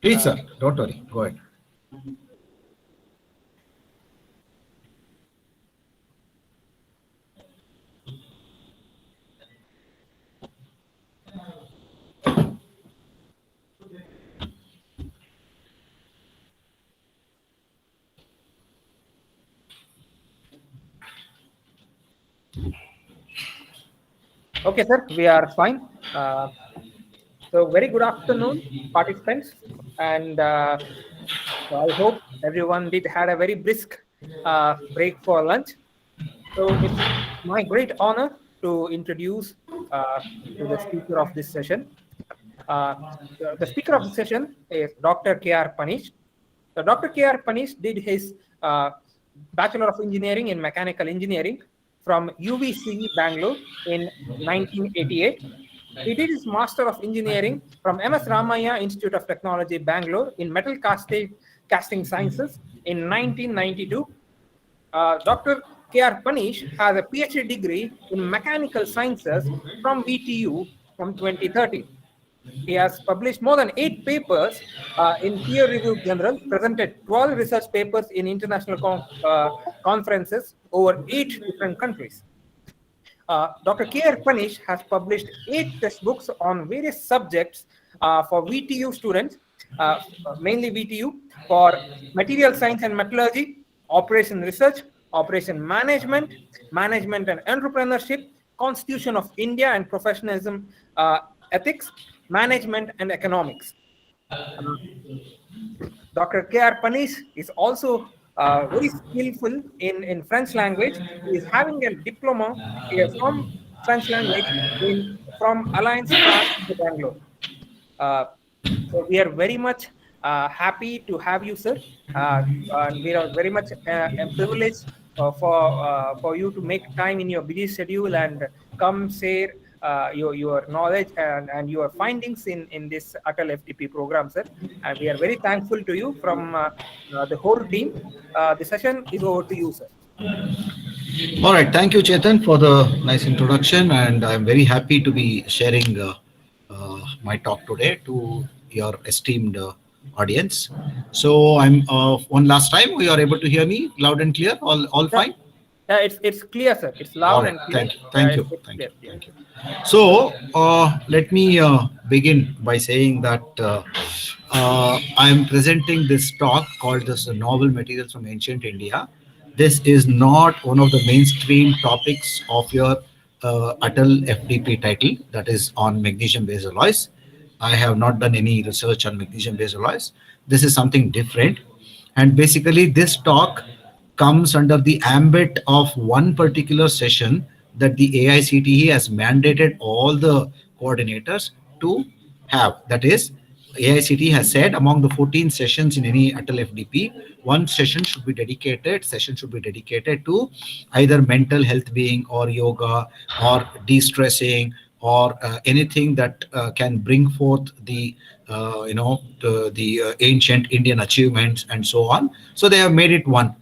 Please, sir, don't worry. Go ahead. Okay, sir, we are fine. So very good afternoon, participants, and I hope everyone did had a very brisk break for lunch. So it's my great honor to introduce to the speaker of this session. Uh, the speaker of the session is Dr. K.R. Panish. So Dr. K.R. Panish did his Bachelor of Engineering in Mechanical Engineering from UVC Bangalore in 1988. He did his Master of Engineering from MS Ramaiah Institute of Technology, Bangalore in Metal Casting Sciences in 1992. Dr. K.R. Panish has a PhD degree in Mechanical Sciences from VTU from 2013. He has published more than 8 papers in peer-reviewed journals, presented 12 research papers in international conferences over 8 different countries. Dr. K.R. Panish has published 8 textbooks on various subjects for VTU students, mainly VTU, for material science and metallurgy, operation research, operation management, management and entrepreneurship, Constitution of India and professionalism, ethics, management and economics. Dr. K.R. Panish is also very skillful in French language. He is having a diploma from French language from Alliance France in Bangalore. So we are very much happy to have you, sir. And we are very much privileged for you to make time in your busy schedule and come share your knowledge and your findings in this Atal FDP program, sir. And we are very thankful to you from the whole team. The session is over to you, sir. All right. Thank you, Chetan, for the nice introduction. And I'm very happy to be sharing my talk today to your esteemed audience. So I'm one last time. We are able to hear me loud and clear. All fine. It's clear, sir. It's loud All right. and clear. Thank you. Thank you. So let me begin by saying that I am presenting this talk called this Novel Materials from Ancient India. This is not one of the mainstream topics of your Atal FDP title, that is on magnesium-based alloys. I have not done any research on magnesium-based alloys. This is something different. And basically, this talk comes under the ambit of one particular session that the AICTE has mandated all the coordinators to have. That is, AICTE has said among the 14 sessions in any Atal FDP, one session should be dedicated to either mental health being or yoga or de-stressing or anything that can bring forth the ancient Indian achievements and so on. So they have made it one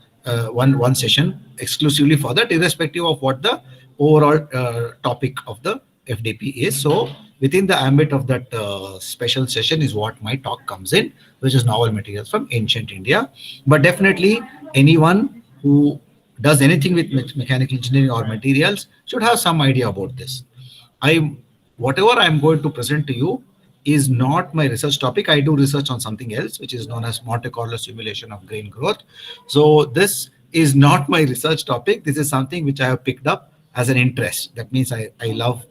session exclusively for that, irrespective of what the overall topic of the FDP is. So within the ambit of that special session is what my talk comes in, which is novel materials from ancient India. But definitely anyone who does anything with mechanical engineering or materials should have some idea about this. Whatever I'm going to present to you is not my research topic. I do research on something else, which is known as Monte Carlo simulation of grain growth. So this is not my research topic. This is something which I have picked up as an interest. That means I love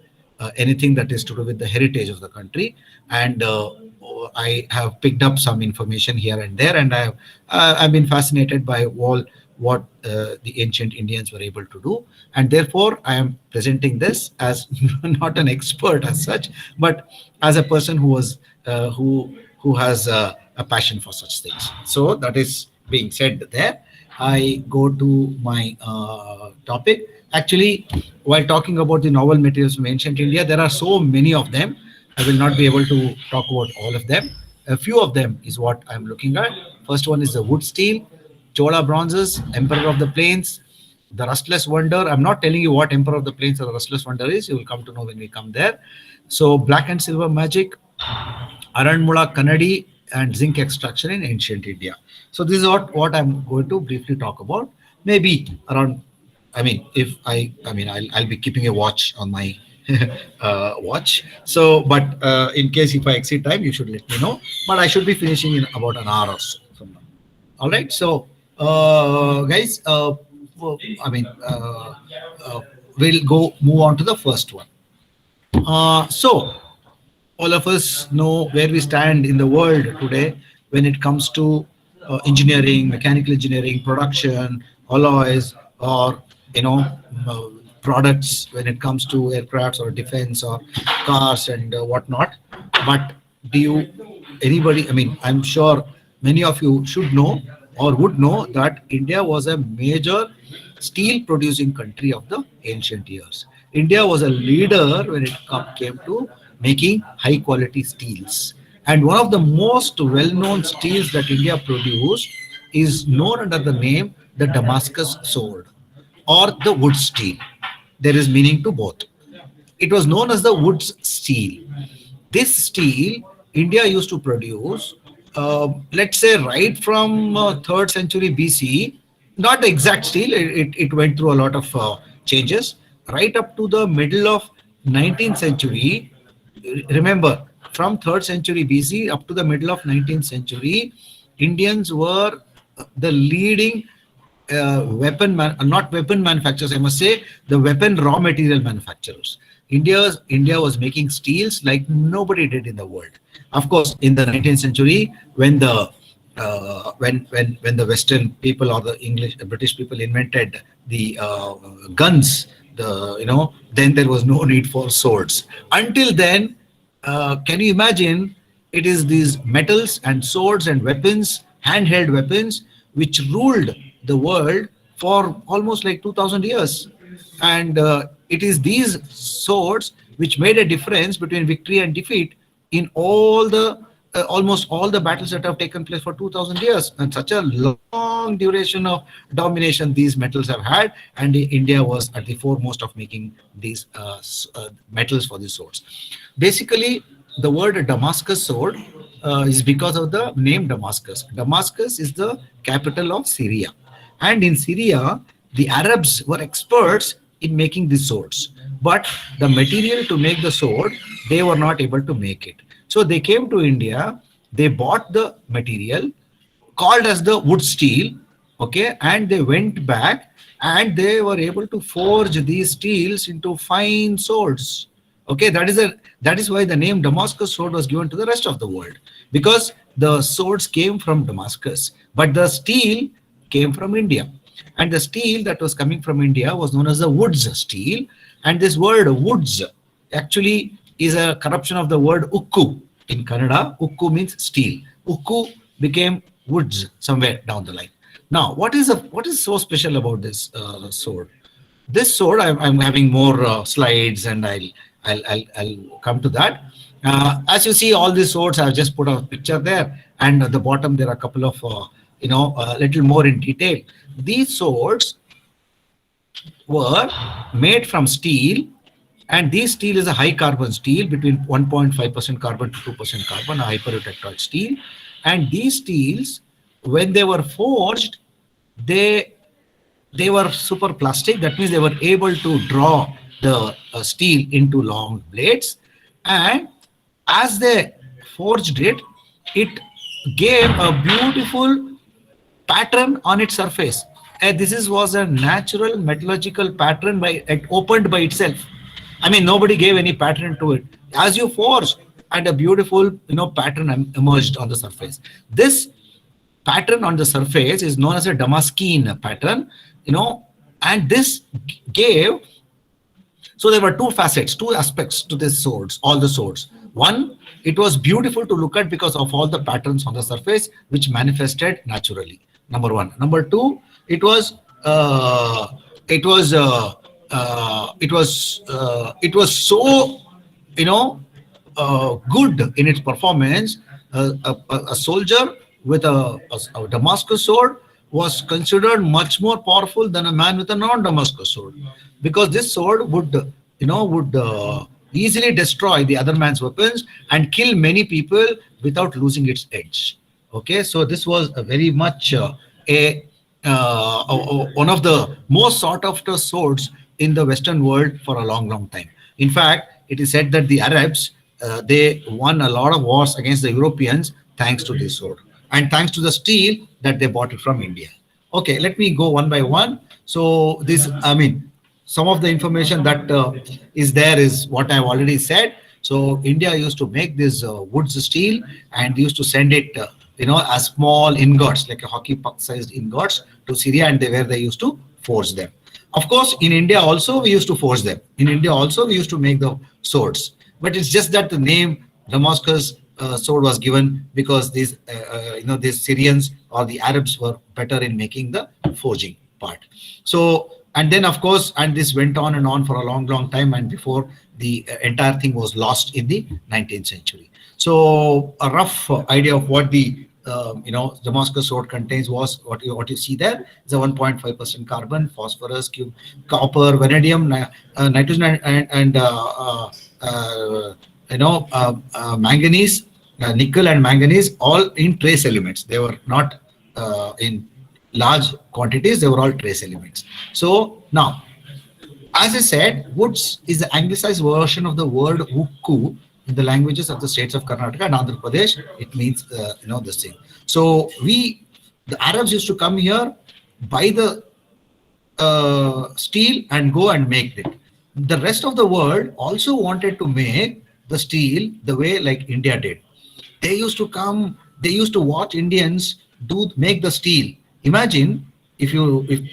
anything that is to do with the heritage of the country, and I have picked up some information here and there, and I've been fascinated by all what the ancient Indians were able to do, and therefore I am presenting this as not an expert as such, but as a person who has a passion for such things. So that is being said there. I go to my topic. Actually, while talking about the novel materials from ancient India, there are so many of them. I will not be able to talk about all of them. A few of them is what I'm looking at. First one is the wood steel, Chola bronzes, Emperor of the Plains, the Rustless Wonder. I'm not telling you what Emperor of the Plains or the Rustless Wonder is. You will come to know when we come there. So black and silver magic, Aranmula Kannadi, and zinc extraction in ancient India. So this is what I'm going to briefly talk about. Maybe around, I mean, if I mean, I'll be keeping a watch on my watch. So, but in case if I exceed time, you should let me know. But I should be finishing in about an hour or so from now. All right. So, guys, well, I mean, we'll go move on to the first one. So all of us know where we stand in the world today when it comes to engineering, mechanical engineering, production, alloys, or you know uh, products when it comes to aircrafts or defense or cars and whatnot. But do you anybody? I mean, I'm sure many of you should know or would know that India was a major steel producing country of the ancient years. India was a leader when it came to making high quality steels. And one of the most well known steels that India produced is known under the name the Damascus sword or the wood steel. There is meaning to both. It was known as the Woods steel. This steel, India used to produce, let's say, right from 3rd century BC, not the exact steel, it went through a lot of changes, right up to the middle of 19th century. Remember, from 3rd century BC up to the middle of 19th century, Indians were the leading not weapon manufacturers, I must say, the weapon raw material manufacturers. India was making steels like nobody did in the world. Of course, in the 19th century, when the when the Western people or the British people invented the guns, then there was no need for swords. Until then, can you imagine? It is these metals and swords and weapons, handheld weapons, which ruled the world for almost like 2000 years. And it is these swords which made a difference between victory and defeat in all the almost all the battles that have taken place for 2000 years. And such a long duration of domination these metals have had, and India was at the foremost of making these metals for these swords. Basically, the word Damascus sword is because of the name Damascus. Damascus is the capital of Syria, and in Syria the Arabs were experts in making these swords, but the material to make the sword, they were not able to make it. So they came to India, they bought the material called as the wood steel, okay, and they went back and they were able to forge these steels into fine swords. Okay, that is why the name Damascus sword was given to the rest of the world, because the swords came from Damascus, but the steel came from India. And the steel that was coming from India was known as the woods steel. And this word woods actually is a corruption of the word ukku in Kannada. Ukku means steel. Ukku became woods somewhere down the line. Now, what is so special about this sword? This sword, I'm having more slides, and I'll come to that. As you see, all these swords, I've just put a picture there, and at the bottom there are a couple of a little more in detail. These swords were made from steel, and this steel is a high carbon steel between 1.5% carbon to 2% carbon, a hypertetroid steel. And these steels, when they were forged, they were super plastic. That means they were able to draw the steel into long blades, and as they forged it, it gave a beautiful pattern on its surface. And was a natural metallurgical pattern it opened by itself. I mean, nobody gave any pattern to it. As you forged, and a beautiful pattern emerged on the surface. This pattern on the surface is known as a Damascene pattern, and this gave. So there were two facets, two aspects to this swords, all the swords. One, it was beautiful to look at because of all the patterns on the surface which manifested naturally. Number one. Number two, it was so good in its performance. A soldier with a Damascus sword was considered much more powerful than a man with a non-Damascus sword, because this sword would easily destroy the other man's weapons and kill many people without losing its edge. Okay, so this was a very much one of the most sought after swords in the Western world for a long, long time. In fact, it is said that the Arabs they won a lot of wars against the Europeans thanks to this sword and thanks to the steel that they bought it from India. Okay, let me go one by one. So this, I mean, some of the information that is there is what I've already said. So India used to make this woods steel and used to send it, as small ingots, like a hockey puck sized ingots to Syria, and where they used to forge them. Of course, in India also we used to forge them. In India also we used to make the swords. But it's just that the name Damascus sword was given because these Syrians or the Arabs were better in making the forging part. So, and then of course, and this went on and on for a long, long time, and before the entire thing was lost in the 19th century. So a rough idea of what the Damascus sword contains was what you see there is a 1.5% carbon, phosphorus, copper, vanadium, nitrogen, and manganese, nickel and manganese, all in trace elements. They were not in large quantities, they were all trace elements. So now, as I said, woods is the anglicized version of the word wukku in the languages of the states of Karnataka and Andhra Pradesh. It means, this thing. So the Arabs used to come here, buy the steel and go and make it. The rest of the world also wanted to make the steel the way like India did. They used to come, they used to watch Indians make the steel. Imagine if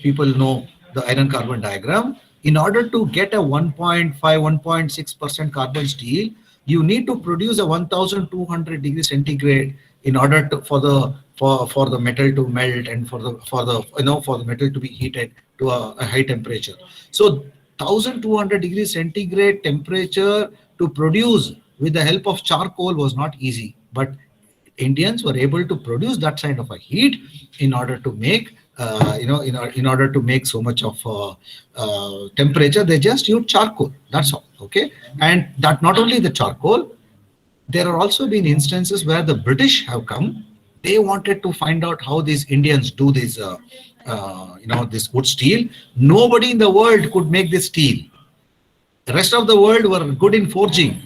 people know the iron carbon diagram, in order to get a 1.5, 1.6% carbon steel, you need to produce a 1200 degrees centigrade in order for the metal to melt and for the metal to be heated to a high temperature. So 1200 degrees centigrade temperature to produce with the help of charcoal was not easy, but Indians were able to produce that kind of a heat in order to make in order to make so much of temperature. They just used charcoal, that's all. Okay, and that not only the charcoal, there are also been instances where the British have come. They wanted to find out how these Indians do this this wood steel. Nobody in the world could make this steel. The rest of the world were good in forging,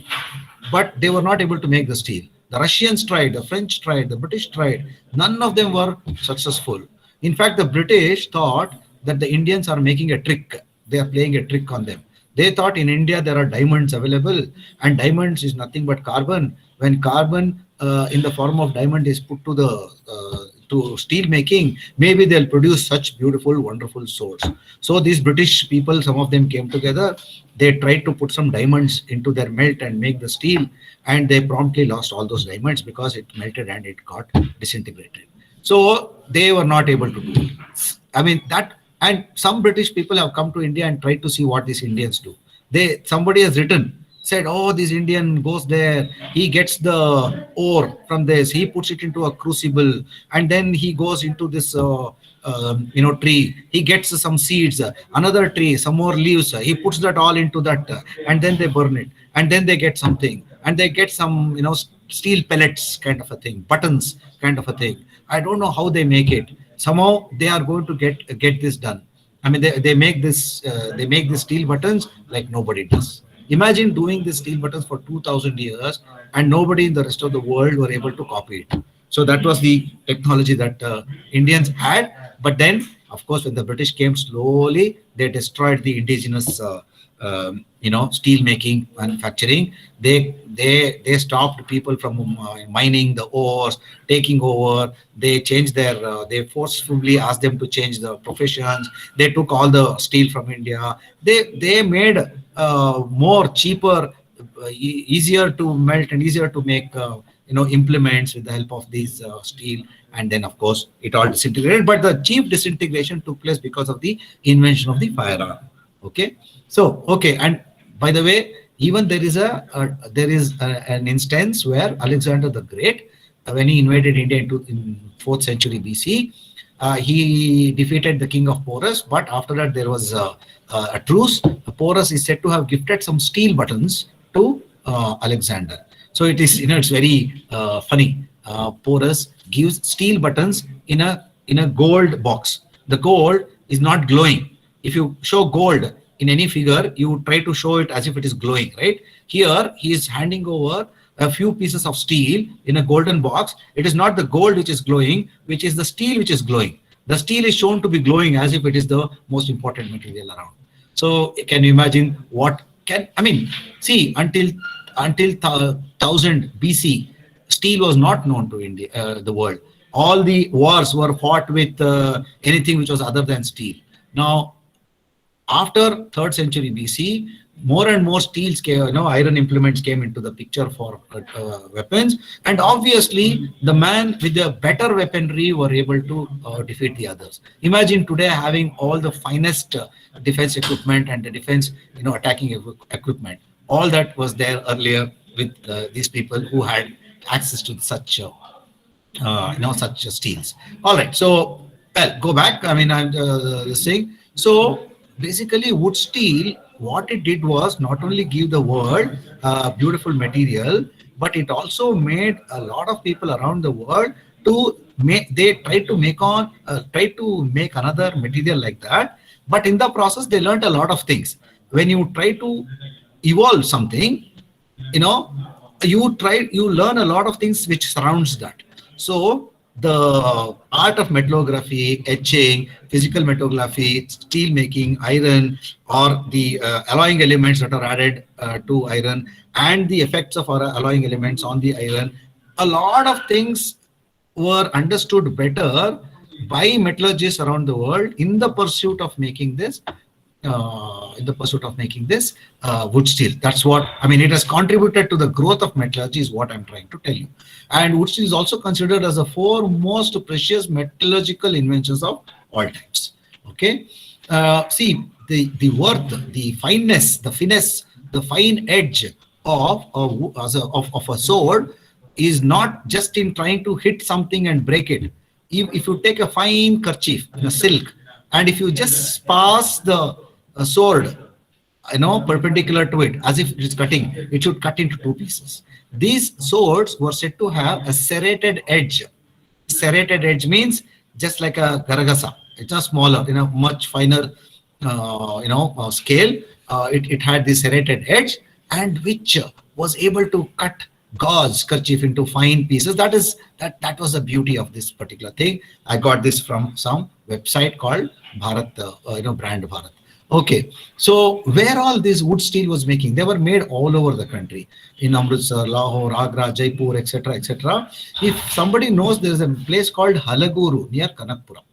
but they were not able to make the steel. The Russians tried, the French tried, the British tried. None of them were successful. In fact, the British thought that the Indians are making a trick. They are playing a trick on them. They thought in India there are diamonds available, and diamonds is nothing but carbon. When carbon in the form of diamond is put to steel making, maybe they'll produce such beautiful, wonderful swords. So these British people, some of them came together. They tried to put some diamonds into their melt and make the steel, and they promptly lost all those diamonds because it melted and it got disintegrated. So they were not able to do it. I mean that, and some British people have come to India and tried to see what these Indians do. Somebody has said, oh, this Indian goes there, he gets the ore from this, he puts it into a crucible, and then he goes into this tree, he gets some seeds, another tree, some more leaves, he puts that all into that, and then they burn it, and then they get something, and they get some steel pellets kind of a thing, buttons kind of a thing. I don't know how they make it. Somehow they are going to get this done. I mean, they make this steel buttons like nobody does. Imagine doing these steel buttons for 2000 years and nobody in the rest of the world were able to copy it. So that was the technology that Indians had. But then, of course, when the British came, slowly they destroyed the indigenous steel making, manufacturing. They stopped people from mining the ores, taking over. They changed they forcefully asked them to change the professions. They took all the steel from India. They made more cheaper, easier to melt and easier to make implements with the help of these steel. And then of course it all disintegrated, but the chief disintegration took place because of the invention of the firearm. Okay, so and by the way, even there is an instance where Alexander the Great, when he invaded India in 4th century BC, he defeated the king of Porus, but after that there was a truce. Porus is said to have gifted some steel buttons to Alexander. So it is, it's very funny. Porus gives steel buttons in a gold box. The gold is not glowing. If you show gold in any figure, you try to show it as if it is glowing, right? Here, he is handing over a few pieces of steel in a golden box. It is not the gold which is glowing, which is the steel which is glowing. The steel is shown to be glowing as if it is the most important material around. So can you imagine what can, I mean, see, until 1000 BC, steel was not known to India, the world. All the wars were fought with anything which was other than steel. Now, after 3rd century BC, more and more steels came, iron implements came into the picture for weapons, and obviously the man with the better weaponry were able to defeat the others. Imagine today having all the finest defense equipment and the defense, attacking equipment. All that was there earlier with these people who had access to such such steels. All right, so well, go back. I mean, I'm saying, so basically wood steel, what it did was not only give the world beautiful material, but it also made a lot of people around the world to make, they tried to make another material like that, but in the process they learned a lot of things. When you try to evolve something, you learn a lot of things which surrounds that. So the art of metallography, etching, physical metallography, steel making, iron, or the alloying elements that are added to iron, and the effects of our alloying elements on the iron, a lot of things were understood better by metallurgists around the world in the pursuit of making this wood steel. That's what I mean. It has contributed to the growth of metallurgy, is what I'm trying to tell you. And wood steel is also considered as the 4 most precious metallurgical inventions of all times. Okay, see the worth, the fineness, the finesse, the fine edge of a sword is not just in trying to hit something and break it. If you take a fine kerchief, silk, and if you just pass the sword, perpendicular to it, as if it is cutting, it should cut into 2 pieces. These swords were said to have a serrated edge. Serrated edge means just like a garagasa. It's a smaller, much finer, scale. It had this serrated edge, and which was able to cut gauze kerchief into fine pieces. That was the beauty of this particular thing. I got this from some website called Bharat, brand Bharat. Okay, so where all this wood steel was making, they were made all over the country, in Amritsar, Lahore, Agra, Jaipur, etc., etc. If somebody knows, there is a place called Halaguru near Kanakpuram.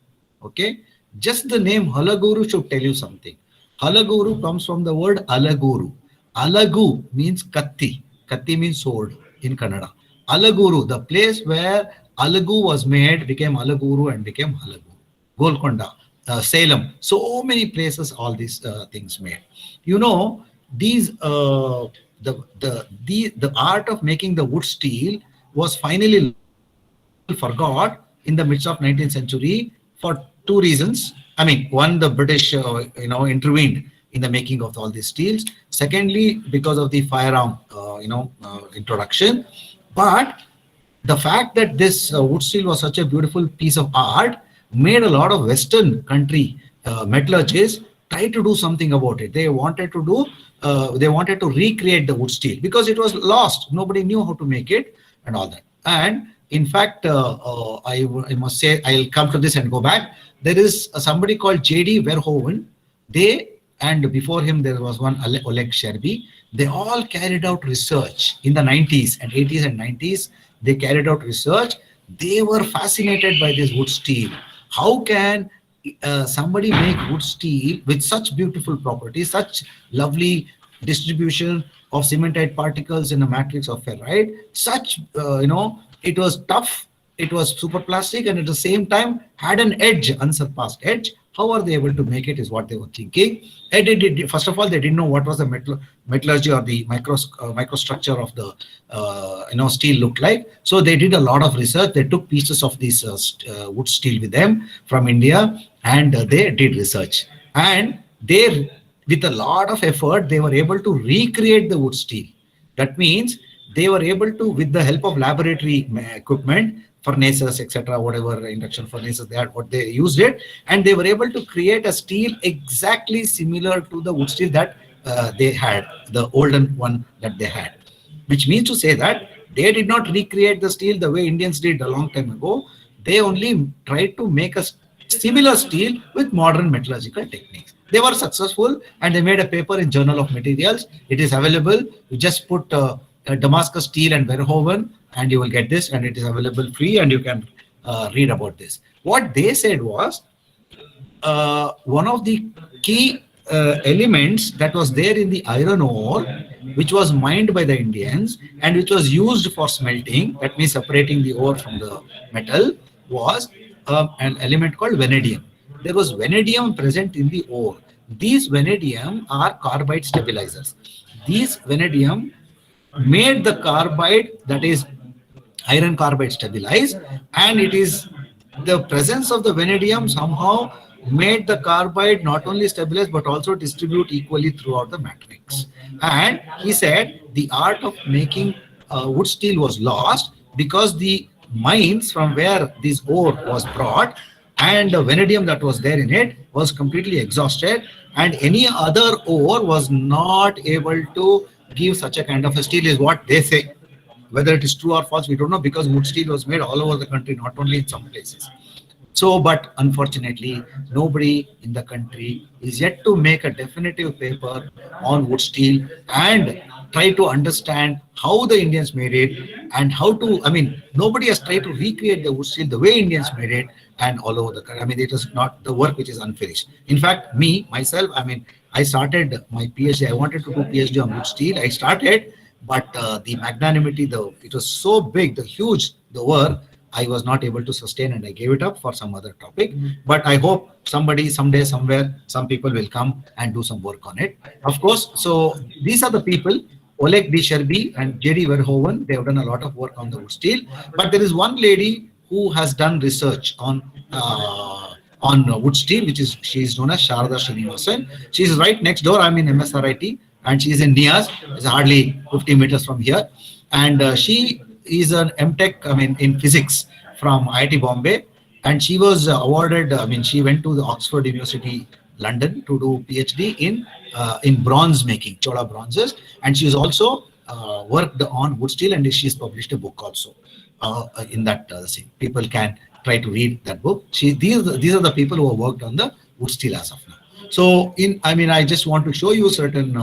Okay, just the name Halaguru should tell you something. Halaguru comes from the word Alaguru. Alagu means katti. Katti means sword in Kannada. Alaguru, the place where Alagu was made, became Alaguru and became Halaguru. Golconda, Salem, so many places, all these things made. These the art of making the wood steel was finally forgot in the midst of 19th century for 2 reasons. I mean, one, the British intervened in the making of all these steels. Secondly, because of the firearm introduction. But the fact that this wood steel was such a beautiful piece of art made a lot of Western country metallurgists try to do something about it. They wanted to recreate the wood steel because it was lost. Nobody knew how to make it and all that. And in fact, I must say, I'll come to this and go back. There is somebody called J.D. Verhoeven. And before him, there was one Oleg Sherby. They all carried out research in the 90s and 80s and 90s. They carried out research. They were fascinated by this wood steel. How can somebody make wood steel with such beautiful properties, such lovely distribution of cementite particles in a matrix of ferrite, such, it was tough, it was super plastic, and at the same time had an edge, unsurpassed edge. How are they able to make it is what they were thinking. And first of all, they didn't know what was the metallurgy or the microstructure of the steel looked like. So they did a lot of research. They took pieces of this wood steel with them from India, and they did research. And they, with a lot of effort, they were able to recreate the wood steel. That means they were able to, with the help of laboratory equipment, furnaces, etc., whatever induction furnaces they had, what they used it, and they were able to create a steel exactly similar to the wood steel that they had, the olden one that they had. Which means to say that they did not recreate the steel the way Indians did a long time ago. They only tried to make a similar steel with modern metallurgical techniques. They were successful and they made a paper in Journal of Materials. It is available. You just put Damascus steel and Verhoeven and you will get this, and it is available free, and you can read about this. What they said was one of the key elements that was there in the iron ore, which was mined by the Indians and which was used for smelting, that means separating the ore from the metal, was an element called vanadium. There was vanadium present in the ore. These vanadium are carbide stabilizers. These vanadium made the carbide, that is iron carbide, stabilize, and it is the presence of the vanadium somehow made the carbide not only stabilize but also distribute equally throughout the matrix. And he said the art of making wood steel was lost because the mines from where this ore was brought and the vanadium that was there in it was completely exhausted, and any other ore was not able to give such a kind of a steel, is what they say. Whether it is true or false, we don't know, because wood steel was made all over the country, not only in some places. So, but unfortunately, nobody in the country is yet to make a definitive paper on wood steel and try to understand how the Indians made it and how to, I mean, nobody has tried to recreate the wood steel the way Indians made it and all over the country. I mean, it is not the work which is unfinished. In fact, myself, I mean, I started my PhD, I wanted to do PhD on wood steel. I started, but the magnanimity, it was so big, the work, I was not able to sustain and I gave it up for some other topic. But I hope somebody, someday, somewhere, some people will come and do some work on it. Of course, so these are the people, Oleg D. Sherby and J.D. Verhoeven. They have done a lot of work on the wood steel. But there is one lady who has done research on wood steel, she is known as Sharada Srinivasan. She is right next door. I'm in MSRIT and she is in NIAS. It's hardly 50 meters from here. And she is an MTech, I mean, in physics from IIT Bombay. And she was awarded, I mean, she went to the Oxford University, London, to do PhD in bronze making, Chola bronzes. And she has also worked on wood steel, and she has published a book also in that scene. People can try to read that book. These are the people who have worked on the wood steel as of now. So, I just want to show you certain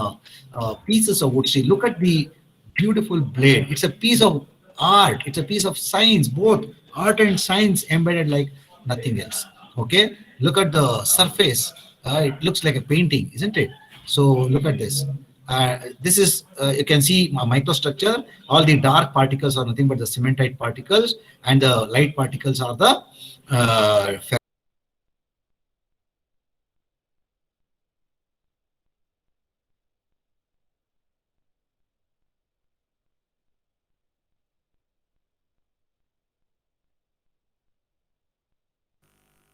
pieces of wood steel. Look at the beautiful blade. It's a piece of art. It's a piece of science, both art and science embedded like nothing else. Okay, look at the surface. It looks like a painting, isn't it? So look at this. This is, you can see my microstructure. All the dark particles are nothing but the cementite particles, and the light particles are the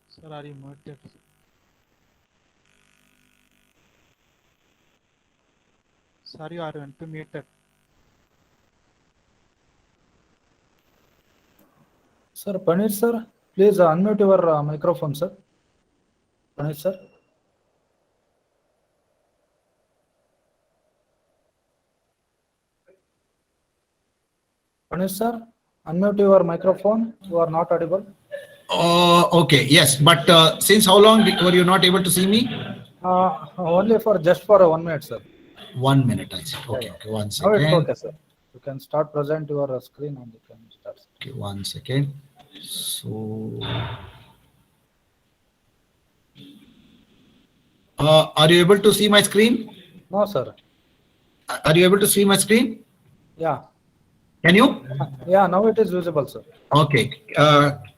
Sir, are you muted? Sir, you are unmuted. Sir, Paneer sir, please unmute your microphone, sir. Paneer sir. Paneer sir, unmute your microphone. You are not audible. Okay, yes, but since how long were you not able to see me? Only for just for 1 minute, sir. 1 minute, I said. Okay, okay, 1 second. No, it's okay, sir. You can start present your screen and you can start. Okay, 1 second. So, are you able to see my screen? No, sir. Are you able to see my screen? Yeah. Can you? Yeah, now it is visible, sir. Okay.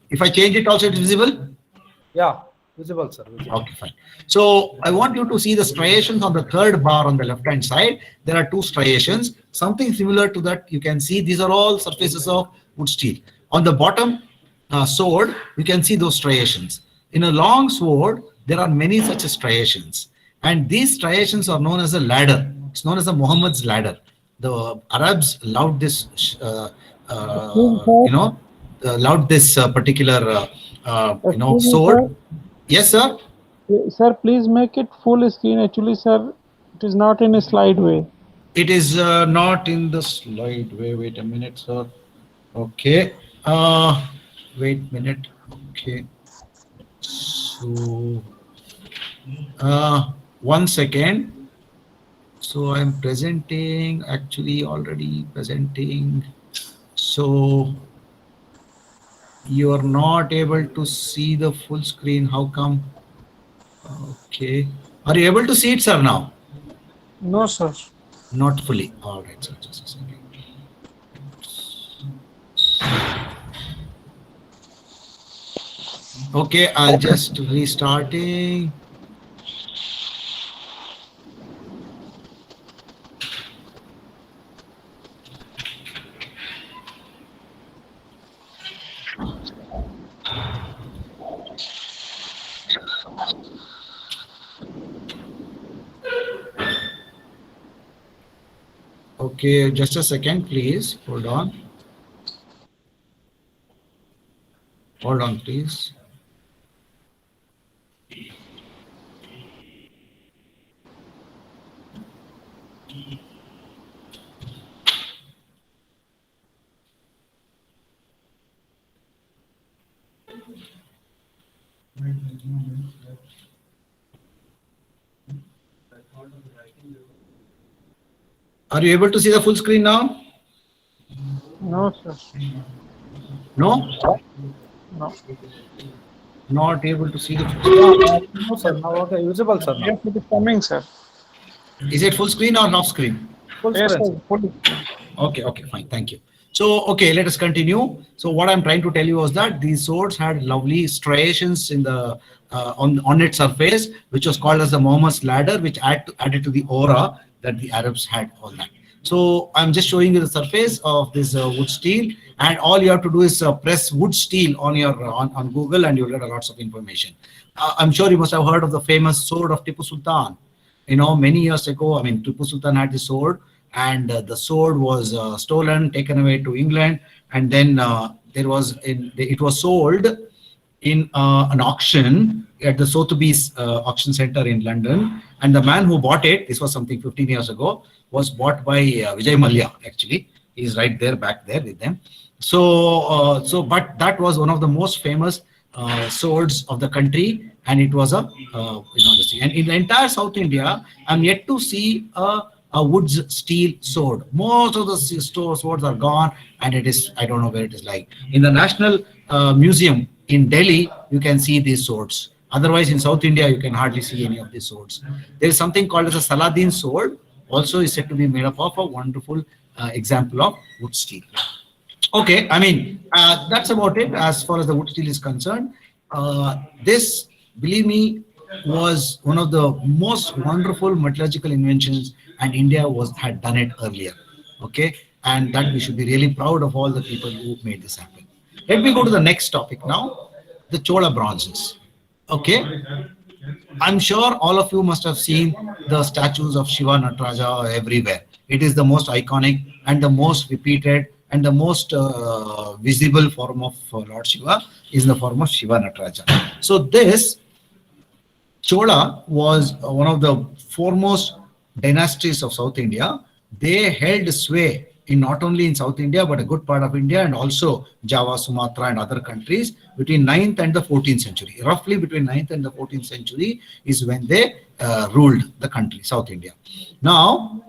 If I change it also, it is visible? Yeah, visible, sir. Visible. Okay, fine. So I want you to see the striations on the third bar on the left-hand side. There are two striations. Something similar to that you can see. These are all surfaces of wood steel. On the bottom sword, you can see those striations. In a long sword, there are many such striations. And these striations are known as a ladder. It's known as a Muhammad's ladder. The Arabs loved this, Excuse me, loved this particular, sword. sir. Yes, sir. Sir, please make it full screen. Actually, sir, it is not in a slide way. It is not in the slide. Wait a minute, sir. Okay. Wait a minute. Okay. So, 1 second. So I'm presenting, actually already presenting. So you are not able to see the full screen. How come? Okay. Are you able to see it, sir, now? No, sir. Not fully. All right, sir. Just a second. Okay, I'll just restarting. Okay, just a second, please. Hold on. Hold on, please. Are you able to see the full screen now? No, sir. No? No. Not able to see the full screen. No, sir. Now, okay, usable, sir. Now. Yes, it is coming, sir. Is it full screen or off screen? Full Yes, screen, sir. sir. Full. Okay, fine. Thank you. So, okay, let us continue. So what I'm trying to tell you was that these swords had lovely striations in the on its surface, which was called as the Muhammad's ladder, which added to the aura that the Arabs had, all that. So I'm just showing you the surface of this wood steel, and all you have to do is press wood steel on your on Google, and you'll get lots of information. I'm sure you must have heard of the famous sword of Tipu Sultan. Many years ago, I mean, Tipu Sultan had the sword, and the sword was stolen, taken away to England, and then it was sold in an auction at the Sotheby's auction center in London. And the man who bought it, this was something 15 years ago, was bought by Vijay Mallya. Actually, he's right there, back there with them. But that was one of the most famous swords of the country, and it was this thing. And in the entire South India, I'm yet to see a wood steel sword. Most of the swords are gone, and it is, I don't know where it is. Like in the National Museum in Delhi, you can see these swords. Otherwise, in South India, you can hardly see any of these swords. There is something called as a Saladin sword, also is said to be made up of a wonderful example of wood steel. Okay, I mean, that's about it as far as the wood steel is concerned. This, believe me, was one of the most wonderful metallurgical inventions, and India had done it earlier. Okay, and that we should be really proud of all the people who made this happen. Let me go to the next topic now, the Chola bronzes. Okay, I'm sure all of you must have seen the statues of Shiva Nataraja everywhere. It is the most iconic and the most repeated and the most visible form of Lord Shiva is the form of Shiva Nataraja. So this Chola was one of the foremost dynasties of South India. They held sway in not only in South India, but a good part of India, and also Java, Sumatra, and other countries between 9th and the 14th century. Roughly between 9th and the 14th century is when they ruled the country, South India. Now,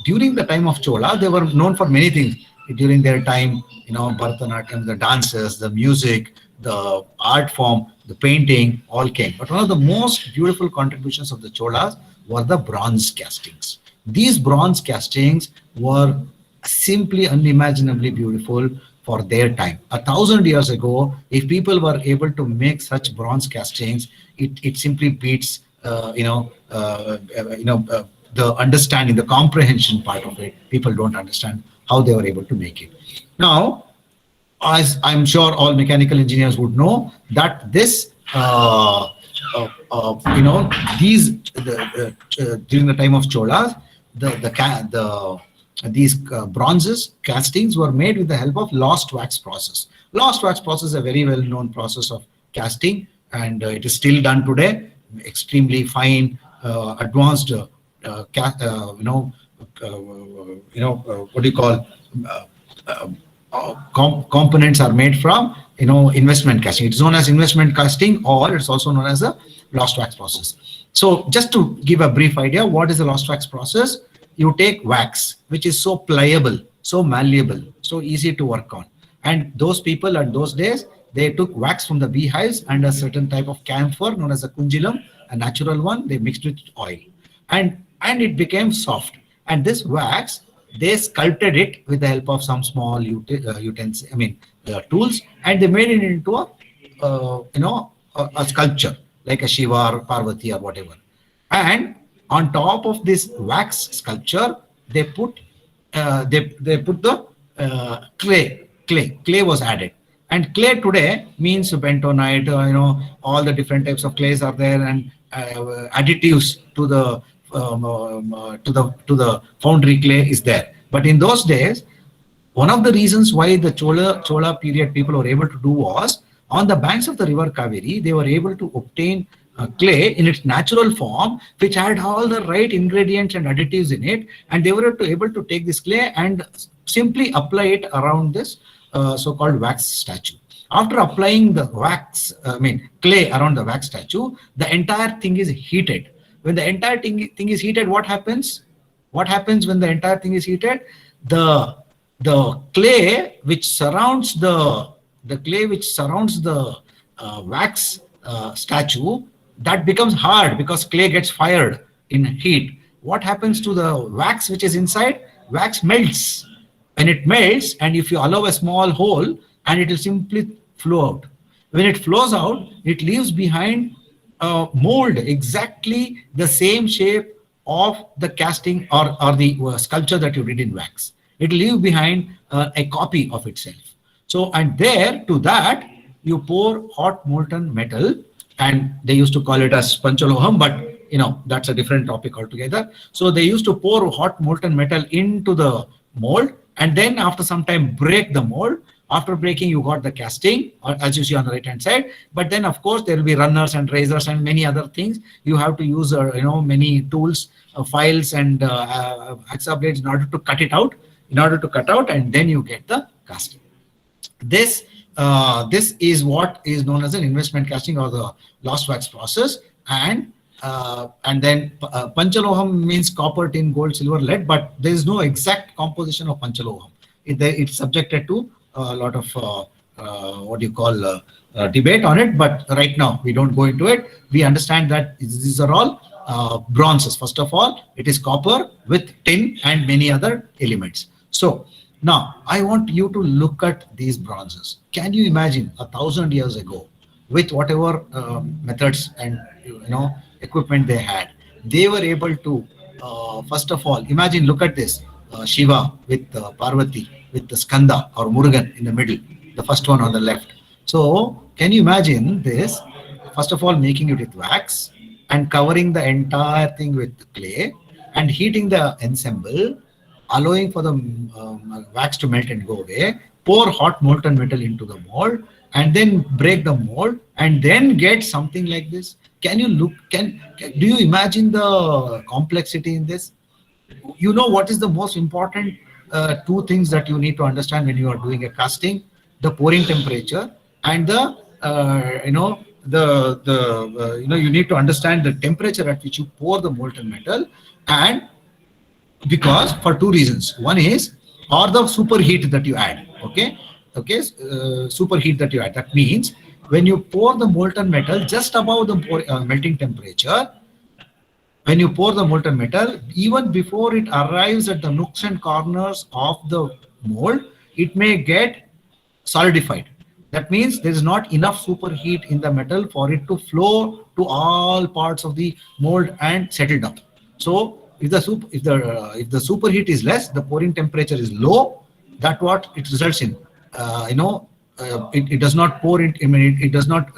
during the time of Chola, they were known for many things. During their time, Bharatanatyam, the dances, the music, the art form, the painting, all came. But one of the most beautiful contributions of the Cholas were the bronze castings. These bronze castings were simply unimaginably beautiful for their time. 1,000 years ago, if people were able to make such bronze castings, it simply beats the understanding, the comprehension part of it. People don't understand how they were able to make it. Now, as I'm sure all mechanical engineers would know, that this during the time of Cholas, the these bronzes castings were made with the help of lost wax process. Lost wax process is a very well known process of casting, and it is still done today. Extremely fine, advanced, what do you call, components are made from, investment casting. It's known as investment casting, or it's also known as a lost wax process. So just to give a brief idea, what is the lost wax process? You take wax, which is so pliable, so malleable, so easy to work on. And those people at those days, they took wax from the beehives and a certain type of camphor known as a kunjilam, a natural one, they mixed it with oil. And it became soft. And this wax, they sculpted it with the help of some small tools, and they made it into a sculpture like a Shiva or Parvati or whatever. And on top of this wax sculpture, they put the clay. Clay was added. And clay today means bentonite, all the different types of clays are there, and additives to the foundry clay is there. But in those days, one of the reasons why the Chola period people were able to do was, on the banks of the river Kaveri, they were able to obtain clay in its natural form, which had all the right ingredients and additives in it, and they were able to take this clay and simply apply it around this so-called wax statue. After applying the clay around the wax statue, the entire thing is heated. When the entire thing is heated, what happens? What happens when the entire thing is heated? The clay which surrounds the wax statue, that becomes hard because clay gets fired in heat. What happens to the wax which is inside? Wax melts. When it melts, and if you allow a small hole, and it will simply flow out. When it flows out, it leaves behind a mold exactly the same shape of the casting or the sculpture that you did in wax. It will leave behind a copy of itself. So, and there to that, you pour hot molten metal, and they used to call it as panchaloham, but that's a different topic altogether. So they used to pour hot molten metal into the mold, and then after some time break the mold. After breaking, you got the casting, or as you see on the right hand side. But then of course there will be runners and razors and many other things. You have to use many tools, files and hacksaw blades in order to cut it out. And then you get the casting. This is what is known as an investment casting, or the lost wax process. And then panchaloham means copper, tin, gold, silver, lead, but there is no exact composition of panchaloham. It's subjected to a lot of debate on it, but right now we don't go into it. We understand that these are all bronzes. First of all, it is copper with tin and many other elements. So now I want you to look at these bronzes. Can you imagine 1,000 years ago, with whatever methods and equipment they had, they were able to first of all, imagine, look at this, Shiva with Parvati, with the Skanda or Murugan in the middle, the first one on the left. So can you imagine this? First of all, making it with wax and covering the entire thing with clay and heating the ensemble, allowing for the wax to melt and go away, pour hot molten metal into the mold, and then break the mold, and then get something like this. Can you look, do you imagine the complexity in this? You know what is the most important two things that you need to understand when you are doing a casting? The pouring temperature and you need to understand the temperature at which you pour the molten metal, and because for two reasons. One is, or the superheat that you add. Superheat that you add. That means when you pour the molten metal just above the melting temperature, when you pour the molten metal, even before it arrives at the nooks and corners of the mold, it may get solidified. That means there is not enough superheat in the metal for it to flow to all parts of the mold and settle down. So if the superheat is less, the pouring temperature is low. That's what it results in. It does not pour it. It does not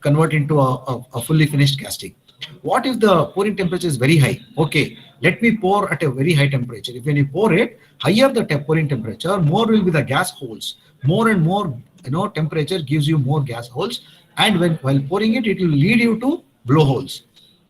convert into a fully finished casting. What if the pouring temperature is very high? Okay, let me pour at a very high temperature. If when you pour it, higher the pouring temperature, more will be the gas holes. More and more, temperature gives you more gas holes. And while pouring it, it will lead you to blowholes.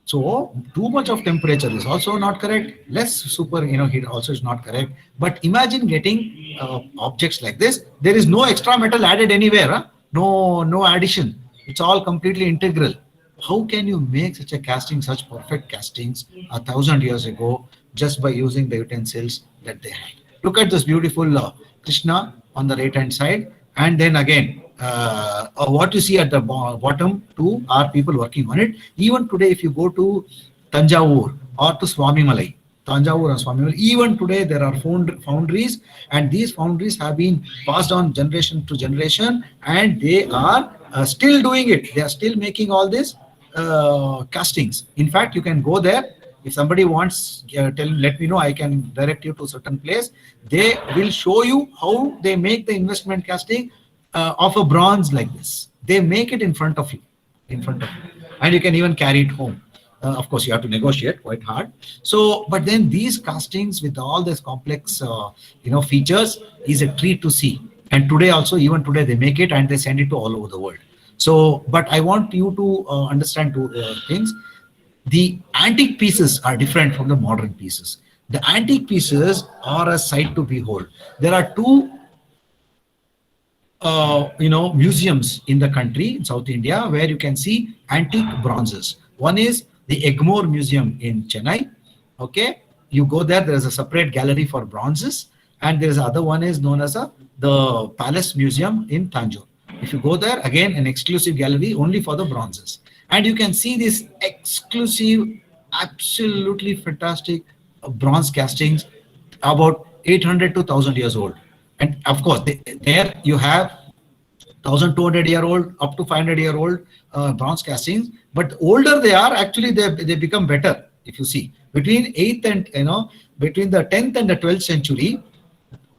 So too much of temperature is also not correct. Less super, heat also is not correct. But imagine getting objects like this. There is no extra metal added anywhere. Huh? No addition. It's all completely integral. How can you make such a casting, such perfect castings 1,000 years ago just by using the utensils that they had? Look at this beautiful Krishna on the right hand side. And then again, what you see at the bottom two are people working on it. Even today, if you go to Tanjavur or to Swamimalai, Tanjavur and Swamimalai, even today there are foundries, and these foundries have been passed on generation to generation, and they are still doing it. They are still making all these castings. In fact, you can go there. If somebody wants, let me know, I can direct you to a certain place. They will show you how they make the investment casting of a bronze like this. They make it in front of you, and you can even carry it home. Of course, you have to negotiate quite hard. So, but then these castings with all these complex, features is a treat to see. And today also, even today, they make it and they send it to all over the world. So, but I want you to understand two things. The antique pieces are different from the modern pieces. The antique pieces are a sight to behold. There are two, museums in the country, in South India, where you can see antique bronzes. One is the Egmore Museum in Chennai. Okay, you go there. There is a separate gallery for bronzes, and there is other one is known as the Palace Museum in Tanjore. If you go there, again, an exclusive gallery only for the bronzes. And you can see this exclusive, absolutely fantastic bronze castings about 800 to 1,000 years old. And of course, there you have 1,200-year-old up to 500-year-old bronze castings. But older they are, actually they become better. If you see between between the 10th and the 12th century,